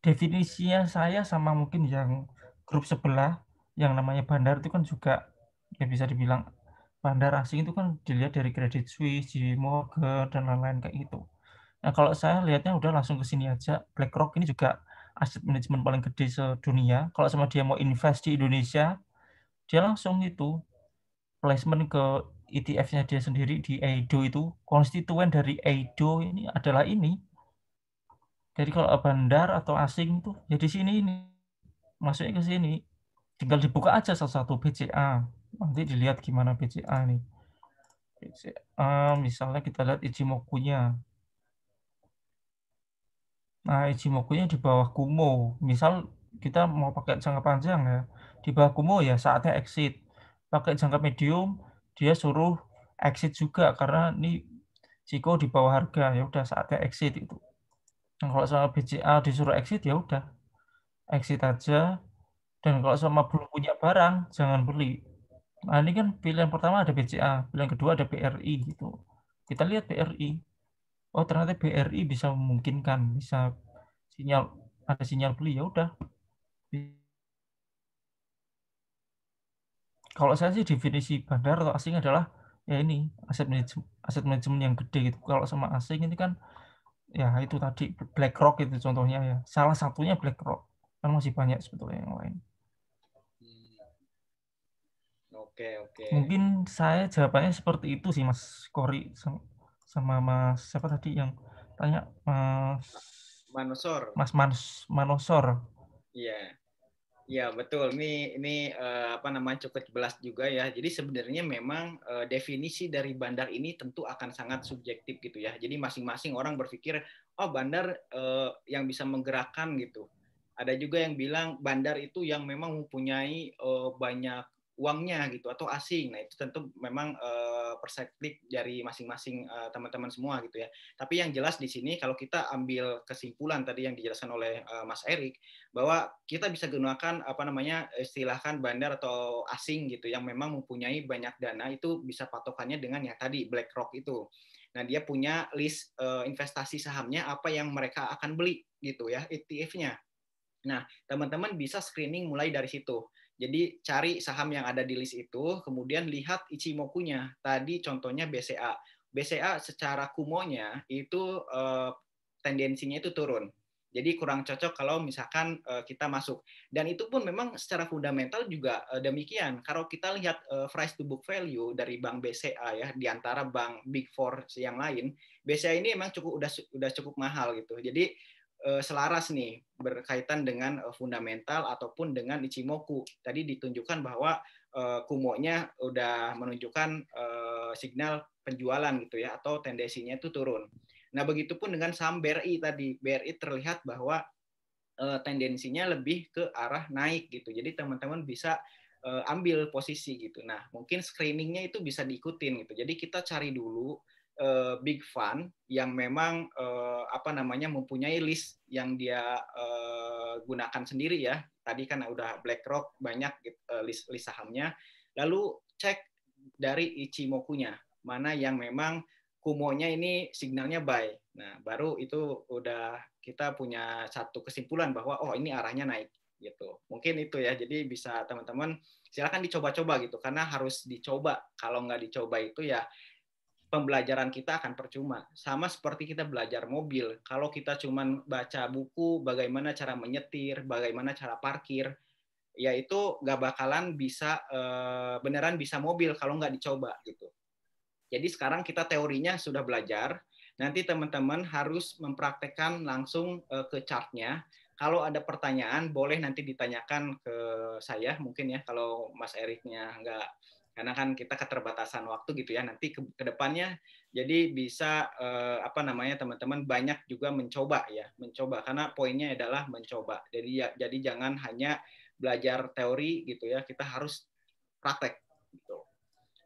Definisinya saya sama mungkin yang grup sebelah yang namanya bandar itu kan juga ya bisa dibilang bandar asing itu kan dilihat dari Credit Suisse, JP Morgan dan lain-lain kayak gitu. Nah, kalau saya lihatnya udah langsung ke sini aja. BlackRock ini juga aset manajemen paling gede sedunia. Kalau sama dia mau invest di Indonesia, dia langsung itu placement ke ETF-nya dia sendiri di EIDO itu. Konstituen dari EIDO ini adalah ini. Jadi kalau bandar atau asing itu ya di sini ini. Masuknya ke sini. Tinggal dibuka aja salah satu BCA. Nanti dilihat gimana BCA nih. BCA misalnya kita lihat Ichimoku-nya. Nah, Ichimoku-nya di bawah Kumo. Misal kita mau pakai jangka panjang ya. Di bawah Kumo ya saatnya exit. Pakai jangka medium, dia suruh exit juga karena ini Ciko di bawah harga. Ya udah saatnya exit itu. Nah, kalau sama BCA disuruh exit ya udah. Exit aja. Dan kalau sama belum punya barang, jangan beli. Nah, ini kan pilihan pertama ada BCA, pilihan kedua ada BRI gitu. Kita lihat BRI. Oh, ternyata BRI bisa memungkinkan, bisa ada sinyal beli ya udah. Kalau saya sih definisi bandar atau asing adalah ya ini aset manajemen yang gede gitu. Kalau sama asing ini kan ya itu tadi BlackRock itu contohnya ya. Salah satunya BlackRock. Kan masih banyak sebetulnya yang lain. Oke. Mungkin saya jawabannya seperti itu sih Mas Kori sama Mas siapa tadi yang tanya Manosor. Mas Manosor. Iya. Ya betul. Ini apa namanya cukup jelas juga ya. Jadi sebenarnya memang definisi dari bandar ini tentu akan sangat subjektif gitu ya. Jadi masing-masing orang berpikir oh bandar yang bisa menggerakkan gitu. Ada juga yang bilang bandar itu yang memang mempunyai banyak uangnya gitu atau asing. Nah itu tentu memang perspektif dari masing-masing teman-teman semua gitu ya. Tapi yang jelas di sini kalau kita ambil kesimpulan tadi yang dijelaskan oleh Mas Erik bahwa kita bisa gunakan apa namanya istilahkan bandar atau asing gitu yang memang mempunyai banyak dana itu bisa patokannya dengan yang tadi BlackRock itu. Nah dia punya list investasi sahamnya apa yang mereka akan beli gitu ya ETF-nya. Nah, teman-teman bisa screening mulai dari situ. Jadi cari saham yang ada di list itu, kemudian lihat Ichimoku-nya. Tadi contohnya BCA. BCA secara kumonya itu tendensinya itu turun. Jadi kurang cocok kalau misalkan kita masuk. Dan itu pun memang secara fundamental juga demikian. Kalau kita lihat price to book value dari bank BCA ya, di antara bank Big Four yang lain, BCA ini memang udah cukup mahal gitu. Jadi selaras nih berkaitan dengan fundamental ataupun dengan Ichimoku. Tadi ditunjukkan bahwa kumonya udah menunjukkan signal penjualan gitu ya atau tendensinya itu turun. Nah, begitupun dengan saham BRI tadi. BRI terlihat bahwa tendensinya lebih ke arah naik gitu. Jadi teman-teman bisa ambil posisi gitu. Nah, mungkin screeningnya itu bisa diikutin gitu. Jadi kita cari dulu big fund yang memang apa namanya mempunyai list yang dia gunakan sendiri ya. Tadi kan udah BlackRock banyak list sahamnya. Lalu cek dari Ichimoku-nya mana yang memang kumonya ini signalnya buy. Nah, baru itu udah kita punya satu kesimpulan bahwa oh ini arahnya naik. gitu. Mungkin itu ya. Jadi bisa teman-teman silakan dicoba-coba gitu, karena harus dicoba. Kalau nggak dicoba itu ya pembelajaran kita akan percuma. Sama seperti kita belajar mobil. Kalau kita cuman baca buku bagaimana cara menyetir, bagaimana cara parkir, ya itu nggak bakalan bisa beneran bisa mobil kalau nggak dicoba gitu. Jadi sekarang kita teorinya sudah belajar, nanti teman-teman harus mempraktekkan langsung ke chartnya. Kalau ada pertanyaan boleh nanti ditanyakan ke saya mungkin ya, kalau Mas Eriknya nggak, karena kan kita keterbatasan waktu gitu ya, nanti ke depannya jadi bisa teman-teman banyak juga mencoba ya, mencoba, karena poinnya adalah mencoba. Jadi jangan hanya belajar teori gitu ya, kita harus praktek gitu.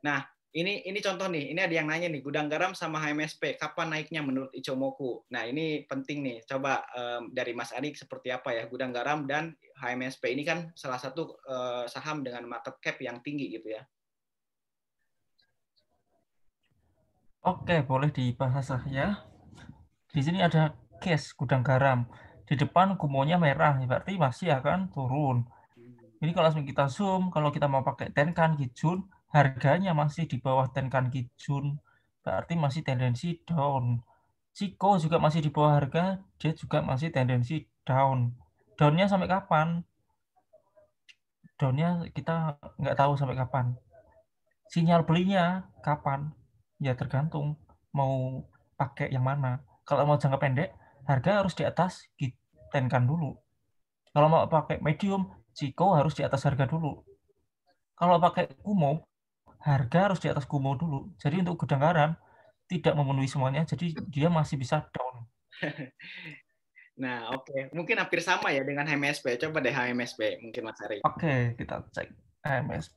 Nah, ini contoh nih, ini ada yang nanya nih, gudang garam sama HMSP, kapan naiknya menurut Ichimoku? Nah, ini penting nih, coba dari Mas Adik seperti apa ya, gudang garam dan HMSP ini kan salah satu saham dengan market cap yang tinggi gitu ya. Oke, boleh dibahas ya. Di sini ada case gudang garam. Di depan kumonya merah, berarti masih akan turun. Ini kalau kita zoom, kalau kita mau pakai Tenkan Kijun, harganya masih di bawah Tenkan Kijun, berarti masih tendensi down. Chico juga masih di bawah harga, dia juga masih tendensi down. Downnya sampai kapan? Downnya kita nggak tahu sampai kapan. Sinyal belinya kapan? Ya tergantung mau pakai yang mana. Kalau mau jangka pendek, harga harus di atas Tenkan dulu. Kalau mau pakai medium, Chico harus di atas harga dulu. Kalau pakai Kumo, harga harus di atas Kumo dulu. Jadi untuk gudang garam tidak memenuhi semuanya, jadi dia masih bisa down. Nah, oke. Mungkin hampir sama ya dengan HMSP. Coba deh HMSP, mungkin Mas Ari. Oke, kita cek HMSP.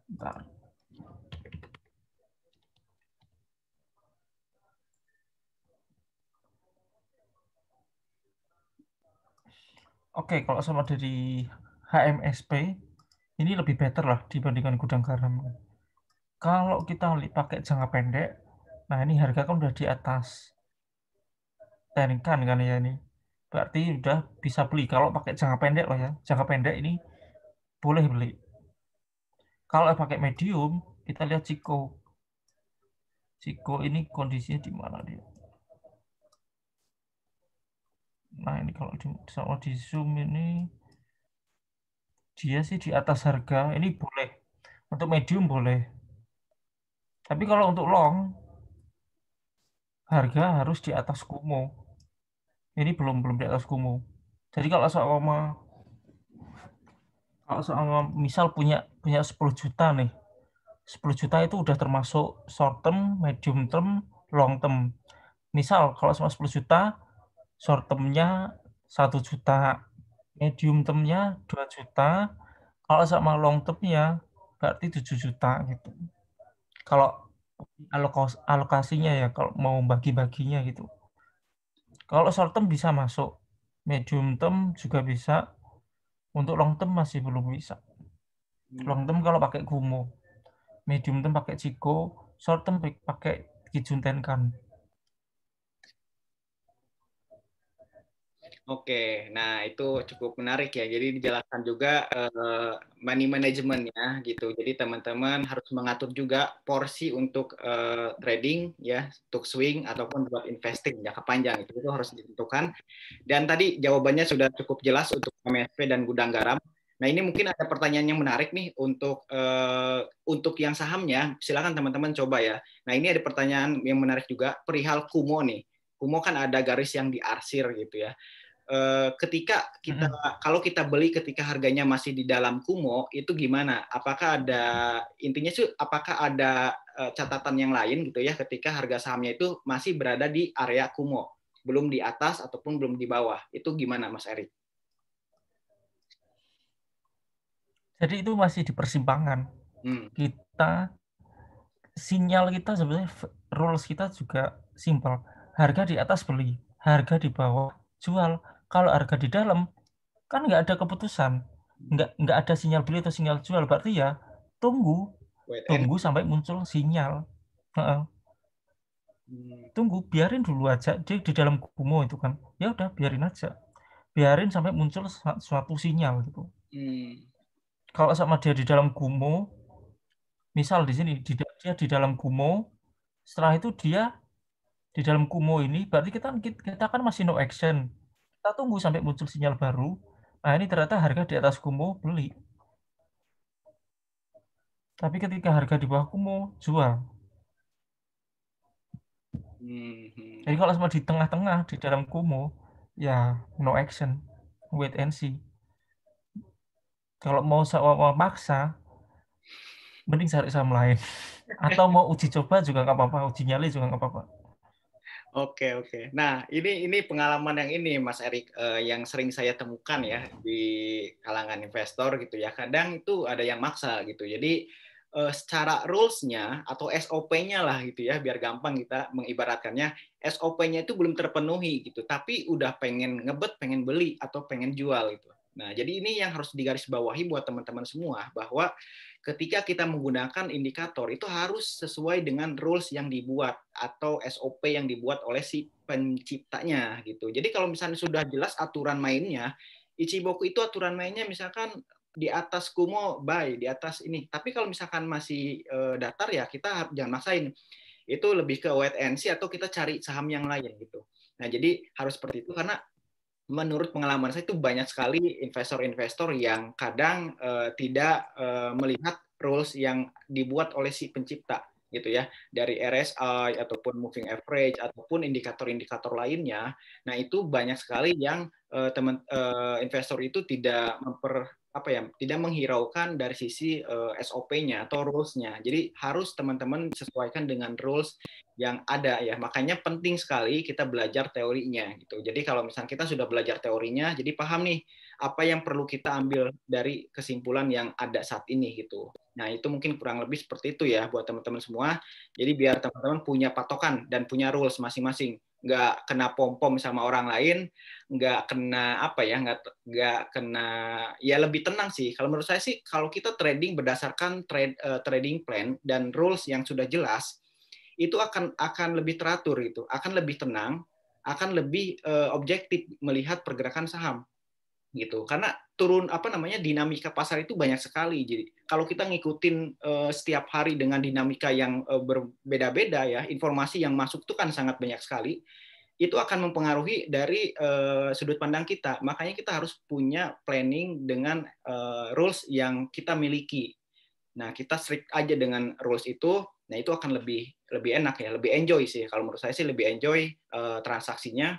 Bentar. Oke, kalau sama dari HMSP, ini lebih better lah dibandingkan gudang garam. Kalau kita pakai jangka pendek, nah ini harga kan udah di atas Tenkan kan ya ini. Berarti udah bisa beli. Kalau pakai jangka pendek loh ya, jangka pendek ini boleh beli. Kalau pakai medium, kita lihat Chico. Chico ini kondisinya di mana dia? Nah ini kalau di zoom ini dia sih di atas harga, ini boleh untuk medium boleh, tapi kalau untuk long harga harus di atas Kumo, ini belum di atas Kumo. Jadi kalau misal punya 10 juta nih, 10 juta itu udah termasuk short term, medium term, long term. Misal kalau sama 10 juta short termnya 1 juta, medium termnya 2 juta, kalau sama long termnya berarti 7 juta gitu. Kalau alokasinya ya, kalau mau bagi-baginya gitu. Kalau short term bisa masuk, medium term juga bisa, untuk long term masih belum bisa. Long term kalau pakai Kumo, medium term pakai Chico, short term pakai Kijun Tenkan. Oke, nah itu cukup menarik ya. Jadi dijelaskan juga money management-nya gitu. Jadi teman-teman harus mengatur juga porsi untuk trading ya, untuk swing ataupun buat investing jangka panjang itu harus ditentukan. Dan tadi jawabannya sudah cukup jelas untuk MSP dan gudang garam. Nah ini mungkin ada pertanyaan yang menarik nih untuk yang sahamnya. Silakan teman-teman coba ya. Nah ini ada pertanyaan yang menarik juga perihal Kumo nih. Kumo kan ada garis yang diarsir gitu ya. Ketika kita kalau kita beli ketika harganya masih di dalam Kumo itu gimana? Apakah ada catatan yang lain gitu ya ketika harga sahamnya itu masih berada di area Kumo, belum di atas ataupun belum di bawah? Itu gimana Mas Erik? Jadi itu masih di persimpangan. Sinyal kita sebenarnya, rules kita juga simple. Harga di atas beli, harga di bawah jual. Kalau harga di dalam kan nggak ada keputusan, nggak ada sinyal beli atau sinyal jual, berarti ya tunggu sampai muncul sinyal. Tunggu, biarin dulu aja dia di dalam gumo itu kan. Ya udah biarin aja. Biarin sampai muncul suatu sinyal gitu. Kalau sama dia di dalam gumo, misal di sini dia di dalam gumo, setelah itu dia di dalam gumo ini berarti kita kan masih no action. Kita tunggu sampai muncul sinyal baru. Nah, ini ternyata harga di atas gumo beli. Tapi ketika harga di bawah gumo jual. Jadi kalau sama di tengah-tengah di dalam gumo ya no action, wait and see. Kalau mau maksa, mending cari saham lain. Atau mau uji coba juga nggak apa-apa, uji nyali juga nggak apa-apa. Oke. Nah, ini pengalaman yang ini, Mas Erik, yang sering saya temukan ya di kalangan investor gitu ya. Kadang itu ada yang maksa gitu. Jadi secara rules-nya atau SOP-nya lah gitu ya, biar gampang kita mengibaratkannya, SOP-nya itu belum terpenuhi gitu, tapi udah pengen ngebet, pengen beli atau pengen jual gitu. Nah, jadi ini yang harus digarisbawahi buat teman-teman semua, bahwa ketika kita menggunakan indikator itu harus sesuai dengan rules yang dibuat atau SOP yang dibuat oleh si penciptanya gitu. Jadi kalau misalnya sudah jelas aturan mainnya, Ichimoku itu aturan mainnya misalkan di atas Kumo buy, di atas ini. Tapi kalau misalkan masih datar ya kita jangan maksain. Itu lebih ke wait and see atau kita cari saham yang lain gitu. Nah, jadi harus seperti itu karena menurut pengalaman saya itu banyak sekali investor-investor yang kadang tidak melihat rules yang dibuat oleh si pencipta gitu ya, dari RSI ataupun moving average ataupun indikator-indikator lainnya. Nah, itu banyak sekali yang investor itu tidak tidak menghiraukan dari sisi SOP-nya atau rules-nya. Jadi harus teman-teman sesuaikan dengan rules yang ada ya. Makanya penting sekali kita belajar teorinya gitu. Jadi kalau misalnya kita sudah belajar teorinya, jadi paham nih apa yang perlu kita ambil dari kesimpulan yang ada saat ini gitu. Nah, itu mungkin kurang lebih seperti itu ya buat teman-teman semua. Jadi biar teman-teman punya patokan dan punya rules masing-masing. Nggak kena pom-pom sama orang lain, nggak kena nggak kena, ya lebih tenang sih. Kalau menurut saya sih, kalau kita trading berdasarkan trading plan dan rules yang sudah jelas, itu akan lebih teratur gitu, akan lebih tenang, akan lebih objektif melihat pergerakan saham gitu. Karena dinamika pasar itu banyak sekali. Jadi kalau kita ngikutin setiap hari dengan dinamika yang berbeda-beda ya, informasi yang masuk itu kan sangat banyak sekali. Itu akan mempengaruhi dari sudut pandang kita. Makanya kita harus punya planning dengan rules yang kita miliki. Nah, kita strict aja dengan rules itu, nah itu akan lebih enak ya, lebih enjoy sih. Kalau menurut saya sih lebih enjoy transaksinya.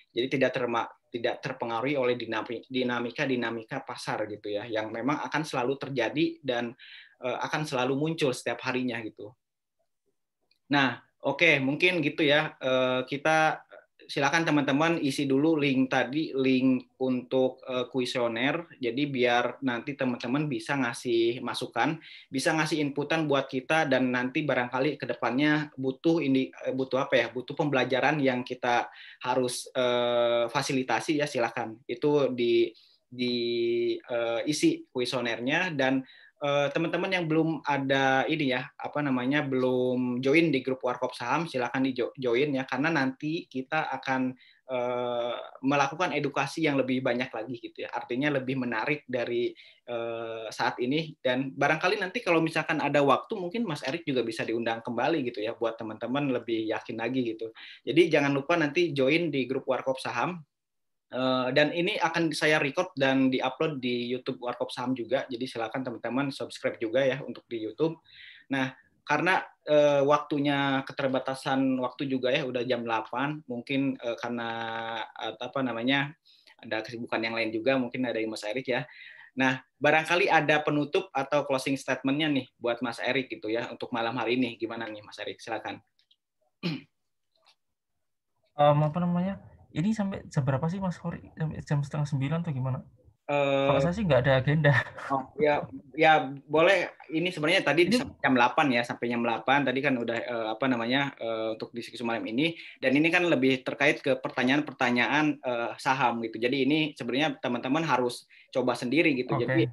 Jadi tidak terpengaruhi oleh dinamika pasar gitu ya, yang memang akan selalu terjadi dan akan selalu muncul setiap harinya gitu. Nah, oke, mungkin gitu ya. Kita silakan teman-teman isi dulu link untuk kuesioner. Jadi biar nanti teman-teman bisa ngasih masukan, bisa ngasih inputan buat kita, dan nanti barangkali ke depannya butuh butuh pembelajaran yang kita harus fasilitasi ya, silakan. Itu isi kuesionernya, dan teman-teman yang belum ada belum join di grup Warkop Saham, silakan di join ya, karena nanti kita akan melakukan edukasi yang lebih banyak lagi gitu ya, artinya lebih menarik dari saat ini. Dan barangkali nanti kalau misalkan ada waktu, mungkin Mas Erik juga bisa diundang kembali gitu ya, buat teman-teman lebih yakin lagi gitu. Jadi jangan lupa nanti join di grup Warkop Saham. Dan ini akan saya record dan diupload di YouTube Warkop Saham juga. Jadi silakan teman-teman subscribe juga ya untuk di YouTube. Nah, karena waktunya keterbatasan waktu juga ya, udah jam 8, mungkin karena ada kesibukan yang lain juga, mungkin ada Mas Erik ya. Nah, barangkali ada penutup atau closing statement-nya nih buat Mas Erik gitu ya untuk malam hari ini. Gimana nih Mas Erik? Silakan. Ini sampai jam berapa sih Mas Kori? Sampai jam 8:30 atau gimana? Kalau saya sih nggak ada agenda. Oh ya boleh. Ini sebenarnya tadi jam 8 ya, sampai jam 8 tadi kan udah untuk diskusi malam ini, dan ini kan lebih terkait ke pertanyaan-pertanyaan saham gitu. Jadi ini sebenarnya teman-teman harus coba sendiri gitu. Okay. Jadi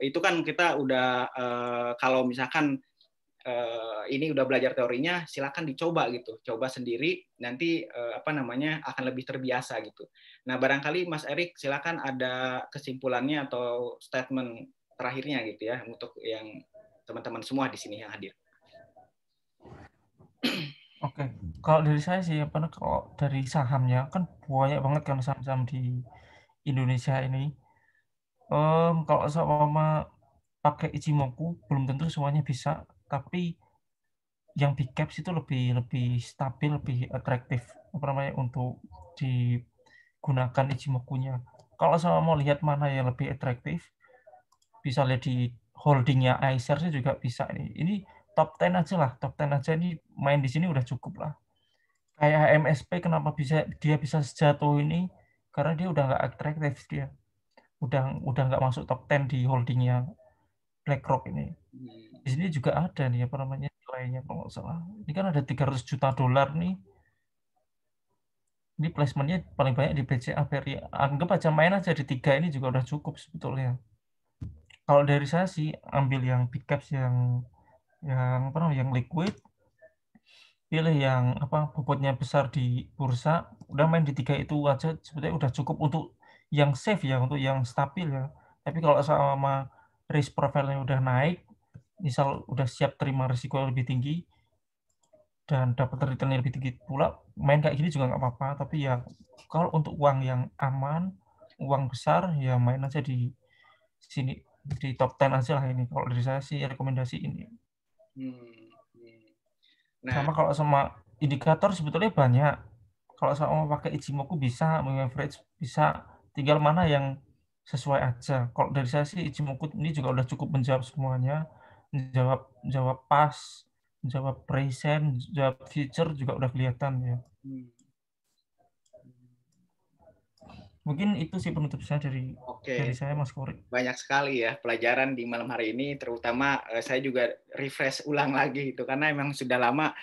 itu kan kita udah kalau misalkan ini udah belajar teorinya, silakan dicoba gitu, coba sendiri, nanti akan lebih terbiasa gitu. Nah, barangkali Mas Erik silakan ada kesimpulannya atau statement terakhirnya gitu ya untuk yang teman-teman semua di sini yang hadir. Oke, kalau dari saya sih kalau dari sahamnya kan banyak banget kan saham-saham di Indonesia ini. Kalau sama pakai Ichimoku belum tentu semuanya bisa, tapi yang big caps itu lebih stabil, lebih atraktif untuk digunakan Ichimoku-nya. Kalau sama mau lihat mana yang lebih atraktif, bisa lihat di holdingnya iShares juga bisa ini. Ini top 10 aja lah, top 10 aja ini main di sini udah cukup lah. Kayak MSP kenapa dia bisa sejatuh ini? Karena dia udah nggak atraktif dia. Udah nggak masuk top 10 di holdingnya BlackRock ini. Di sini juga ada nih nilainya kalau nggak salah. Ini kan ada 300 juta dolar nih. Ini placementnya paling banyak di BCA Bri. Anggap aja main aja di 3 ini juga udah cukup sebetulnya. Kalau dari saya sih ambil yang big caps yang liquid, pilih yang bobotnya besar di bursa, udah main di 3 itu aja sebetulnya udah cukup untuk yang safe ya, untuk yang stabil ya. Tapi kalau sama risk profile-nya udah naik, misal udah siap terima risiko yang lebih tinggi dan dapat return yang lebih tinggi pula, main kayak gini juga nggak apa-apa. Tapi ya kalau untuk uang yang aman, uang besar, ya main aja di sini, di top 10 aja lah ini. Kalau dari saya sih rekomendasi ini. Nah, sama kalau sama indikator sebetulnya banyak. Kalau sama pakai Ichimoku bisa, average bisa, tinggal mana yang sesuai aja. Kalau dari saya sih Ichimoku ini juga udah cukup menjawab semuanya, menjawab pas, menjawab present, menjawab future juga udah kelihatan ya. Mungkin itu sih penutup saya dari saya, Mas Korik. Banyak sekali ya pelajaran di malam hari ini, terutama saya juga refresh ulang lagi gitu, karena emang sudah lama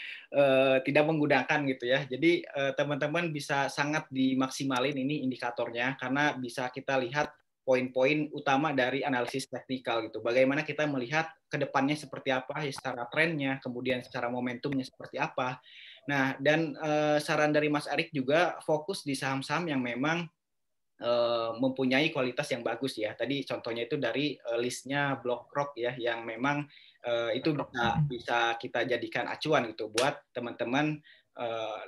tidak menggunakan gitu ya. Jadi teman-teman bisa sangat dimaksimalin ini indikatornya, karena bisa kita lihat poin-poin utama dari analisis teknikal gitu. Bagaimana kita melihat ke depannya seperti apa, ya, secara trennya, kemudian secara momentumnya seperti apa. Nah, dan saran dari Mas Erik juga fokus di saham-saham yang memang mempunyai kualitas yang bagus ya. Tadi contohnya itu dari listnya BlackRock ya, yang memang itu bisa kita jadikan acuan gitu buat teman-teman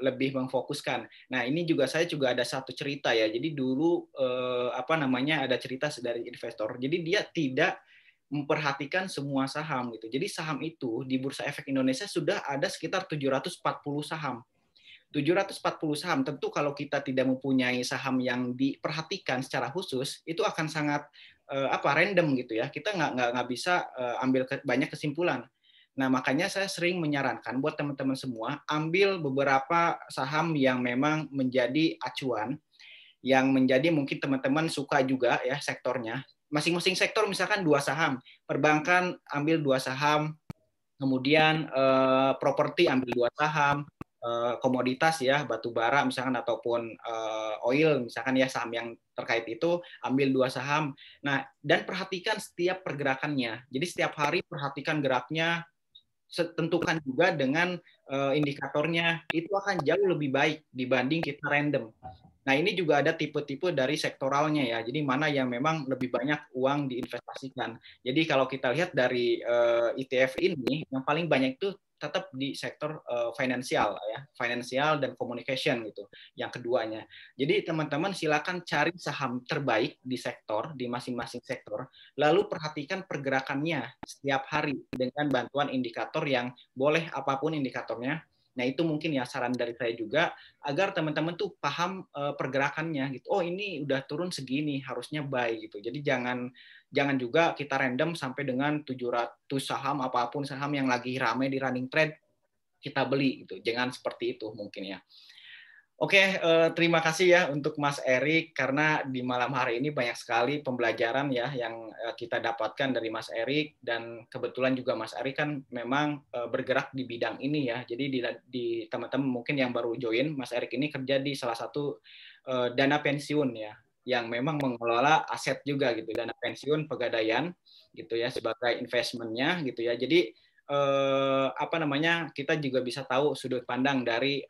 lebih memfokuskan. Nah, ini saya juga ada satu cerita ya. Jadi dulu ada cerita dari investor. Jadi dia tidak memperhatikan semua saham gitu. Jadi saham itu di Bursa Efek Indonesia sudah ada sekitar 740 saham. 740 saham, tentu kalau kita tidak mempunyai saham yang diperhatikan secara khusus, itu akan sangat random gitu ya. Kita nggak bisa ambil banyak kesimpulan. Nah, makanya saya sering menyarankan buat teman-teman semua, ambil beberapa saham yang memang menjadi acuan, yang menjadi mungkin teman-teman suka juga ya sektornya. Masing-masing sektor misalkan 2 saham, perbankan ambil 2 saham, kemudian properti ambil 2 saham, komoditas ya, batu bara misalkan ataupun oil misalkan ya, saham yang terkait itu ambil 2 saham. Nah, dan perhatikan setiap pergerakannya. Jadi setiap hari perhatikan geraknya, tentukan juga dengan indikatornya, itu akan jauh lebih baik dibanding kita random. Nah, ini juga ada tipe-tipe dari sektoralnya ya. Jadi mana yang memang lebih banyak uang diinvestasikan. Jadi kalau kita lihat dari ETF ini, yang paling banyak itu tetap di sektor finansial ya, finansial dan communication gitu. Yang keduanya. Jadi teman-teman silakan cari saham terbaik di sektor, di masing-masing sektor, lalu perhatikan pergerakannya setiap hari dengan bantuan indikator yang boleh apapun indikatornya. Nah, itu mungkin ya saran dari saya juga, agar teman-teman tuh paham pergerakannya gitu. Oh, ini udah turun segini, harusnya buy gitu. Jadi jangan juga kita random sampai dengan 700 saham, apapun saham yang lagi ramai di running trade kita beli gitu. Jangan seperti itu mungkin ya. Oke, terima kasih ya untuk Mas Erik, karena di malam hari ini banyak sekali pembelajaran ya yang kita dapatkan dari Mas Erik, dan kebetulan juga Mas Erik kan memang bergerak di bidang ini ya. Jadi di teman-teman mungkin yang baru join, Mas Erik ini kerja di salah satu dana pensiun ya, yang memang mengelola aset juga gitu, dana pensiun Pegadaian gitu ya, sebagai investmentnya gitu ya. Jadi apa namanya, kita juga bisa tahu sudut pandang dari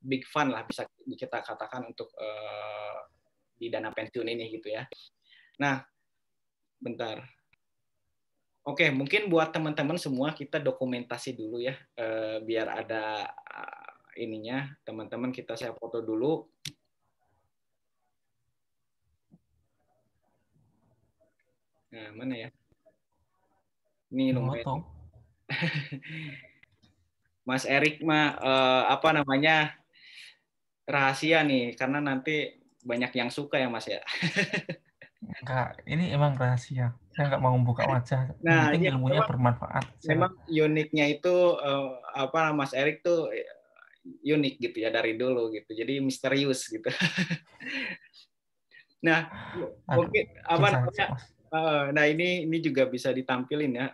big fund lah bisa kita katakan untuk di dana pensiun ini gitu ya. Nah, bentar. Oke, mungkin buat teman-teman semua kita dokumentasi dulu ya, biar ada ininya. Teman-teman saya foto dulu. Nah, mana ya? Ini lumayan. Mas Erik mah apa namanya, rahasia nih, karena nanti banyak yang suka ya Mas ya. Enggak, ini emang rahasia. Saya nggak mau membuka wajah. Yang Nah, penting ya, ilmunya bermanfaat. memang uniknya itu apa Mas Erik tuh unik gitu ya dari dulu gitu. Jadi misterius gitu. Nah, oke, apa namanya? Nah, ini juga bisa ditampilin ya,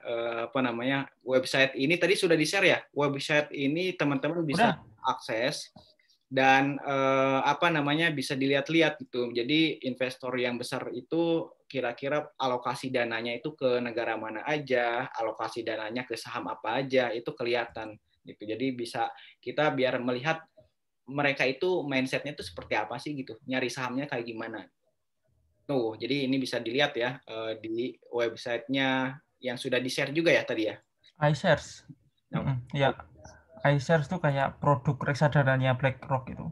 apa namanya, website ini tadi sudah di-share ya. Website ini teman-teman bisa akses dan apa namanya, bisa dilihat-lihat gitu. Jadi investor yang besar itu kira-kira alokasi dananya itu ke negara mana aja, alokasi dananya ke saham apa aja, itu kelihatan gitu. Jadi bisa kita biar melihat mereka itu mindsetnya itu seperti apa sih gitu, nyari sahamnya kayak gimana. Tuh, jadi ini bisa dilihat ya di websitenya yang sudah di-share juga ya tadi ya. iShares. Ya, iShares itu kayak produk reksadananya BlackRock itu.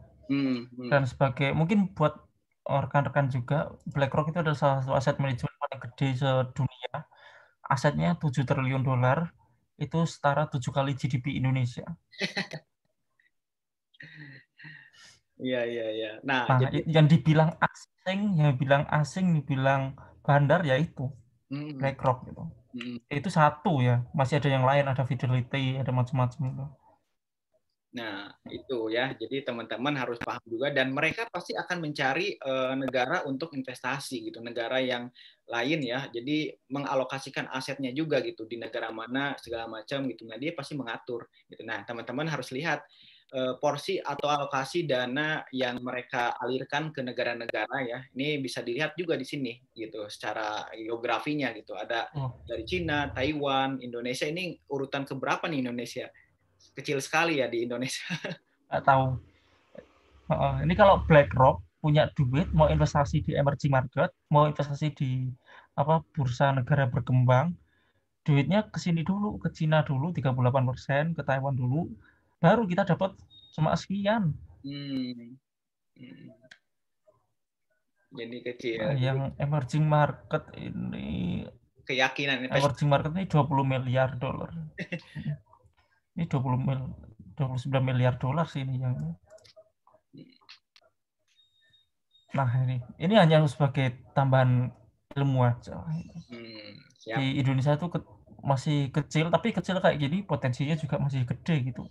Dan sebagai mungkin buat rekan-rekan juga, BlackRock itu adalah salah satu aset manajemen paling gede sedunia. Asetnya 7 triliun dolar, itu setara 7 kali GDP Indonesia. Iya. Nah, jadi yang dibilang asing, dibilang bandar ya itu BlackRock gitu. Itu satu ya, masih ada yang lain, ada Fidelity, ada macam-macam itu. Nah, itu ya. Jadi teman-teman harus paham juga dan mereka pasti akan mencari negara untuk investasi gitu, negara yang lain ya. Jadi mengalokasikan asetnya juga gitu di negara mana segala macam gitu. Nah, dia pasti mengatur gitu. Nah, teman-teman harus lihat porsi atau alokasi dana yang mereka alirkan ke negara-negara ya. Ini bisa dilihat juga di sini gitu secara geografinya gitu. Ada dari Cina, Taiwan, Indonesia. Ini urutan keberapa nih Indonesia? Kecil sekali ya di Indonesia. Nggak tahu. Ini kalau BlackRock punya duit mau investasi di emerging market, mau investasi di bursa negara berkembang, duitnya ke sini dulu, ke Cina dulu 38%, ke Taiwan dulu, baru kita dapat cuma sekian. Jadi kecil. Yang emerging market ini keyakinan emerging market ini 20 miliar dolar. Ini 29 miliar dolar sih ini yang. Nah, ini hanya sebagai tambahan ilmu aja. Di Indonesia itu masih kecil, tapi kecil kayak gini potensinya juga masih gede gitu.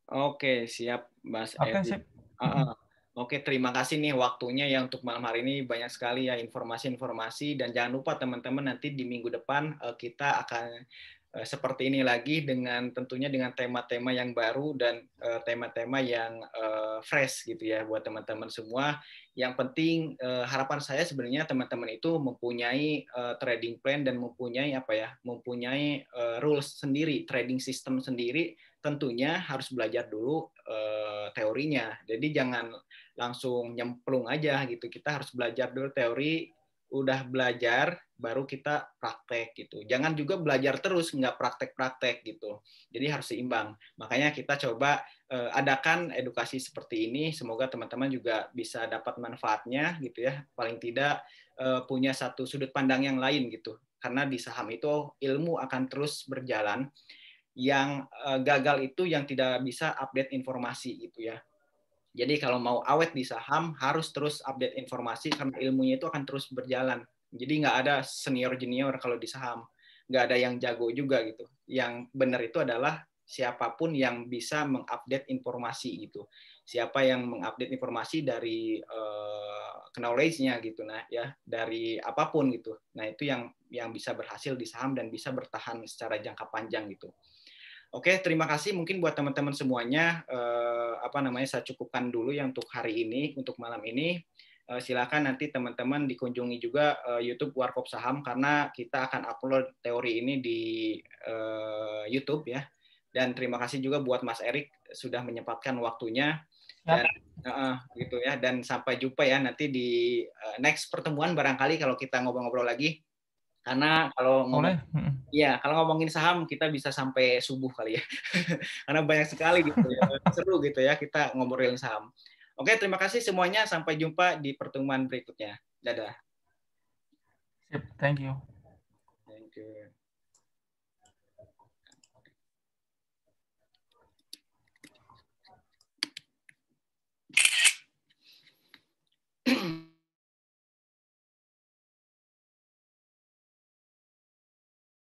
Oke, siap Mas Edi. Sip. Oke, terima kasih nih waktunya ya untuk malam hari ini, banyak sekali ya informasi-informasi, dan jangan lupa teman-teman nanti di minggu depan kita akan seperti ini lagi tentunya dengan tema-tema yang baru dan tema-tema yang fresh gitu ya buat teman-teman semua. Yang penting harapan saya sebenarnya teman-teman itu mempunyai trading plan dan mempunyai rules sendiri, trading system sendiri. Tentunya harus belajar dulu teorinya. Jadi jangan langsung nyemplung aja gitu. Kita harus belajar dulu teori, udah belajar baru kita praktek gitu. Jangan juga belajar terus nggak praktek-praktek gitu. Jadi harus seimbang. Makanya kita coba adakan edukasi seperti ini. Semoga teman-teman juga bisa dapat manfaatnya gitu ya. Paling tidak punya satu sudut pandang yang lain gitu. Karena di saham itu ilmu akan terus berjalan. Yang gagal itu yang tidak bisa update informasi gitu ya. Jadi kalau mau awet di saham harus terus update informasi karena ilmunya itu akan terus berjalan. Jadi nggak ada senior junior kalau di saham, nggak ada yang jago juga gitu. Yang benar itu adalah siapapun yang bisa mengupdate informasi gitu. Siapa yang mengupdate informasi dari knowledge-nya gitu, nah ya dari apapun gitu. Nah itu yang bisa berhasil di saham dan bisa bertahan secara jangka panjang gitu. Oke, terima kasih mungkin buat teman-teman semuanya. Saya cukupkan dulu ya untuk hari ini, untuk malam ini. silakan nanti teman-teman dikunjungi juga YouTube Warkop Saham, karena kita akan upload teori ini di YouTube ya. Dan terima kasih juga buat Mas Erik sudah menyempatkan waktunya. Dan gitu ya. Dan sampai jumpa ya nanti di next pertemuan barangkali kalau kita ngobrol-ngobrol lagi. Karena kalau ngomongin saham kita bisa sampai subuh kali ya. Karena banyak sekali gitu ya. Seru gitu ya kita ngobrolin saham. Oke, terima kasih semuanya. Sampai jumpa di pertemuan berikutnya. Dadah. Sip, thank you. Thank you.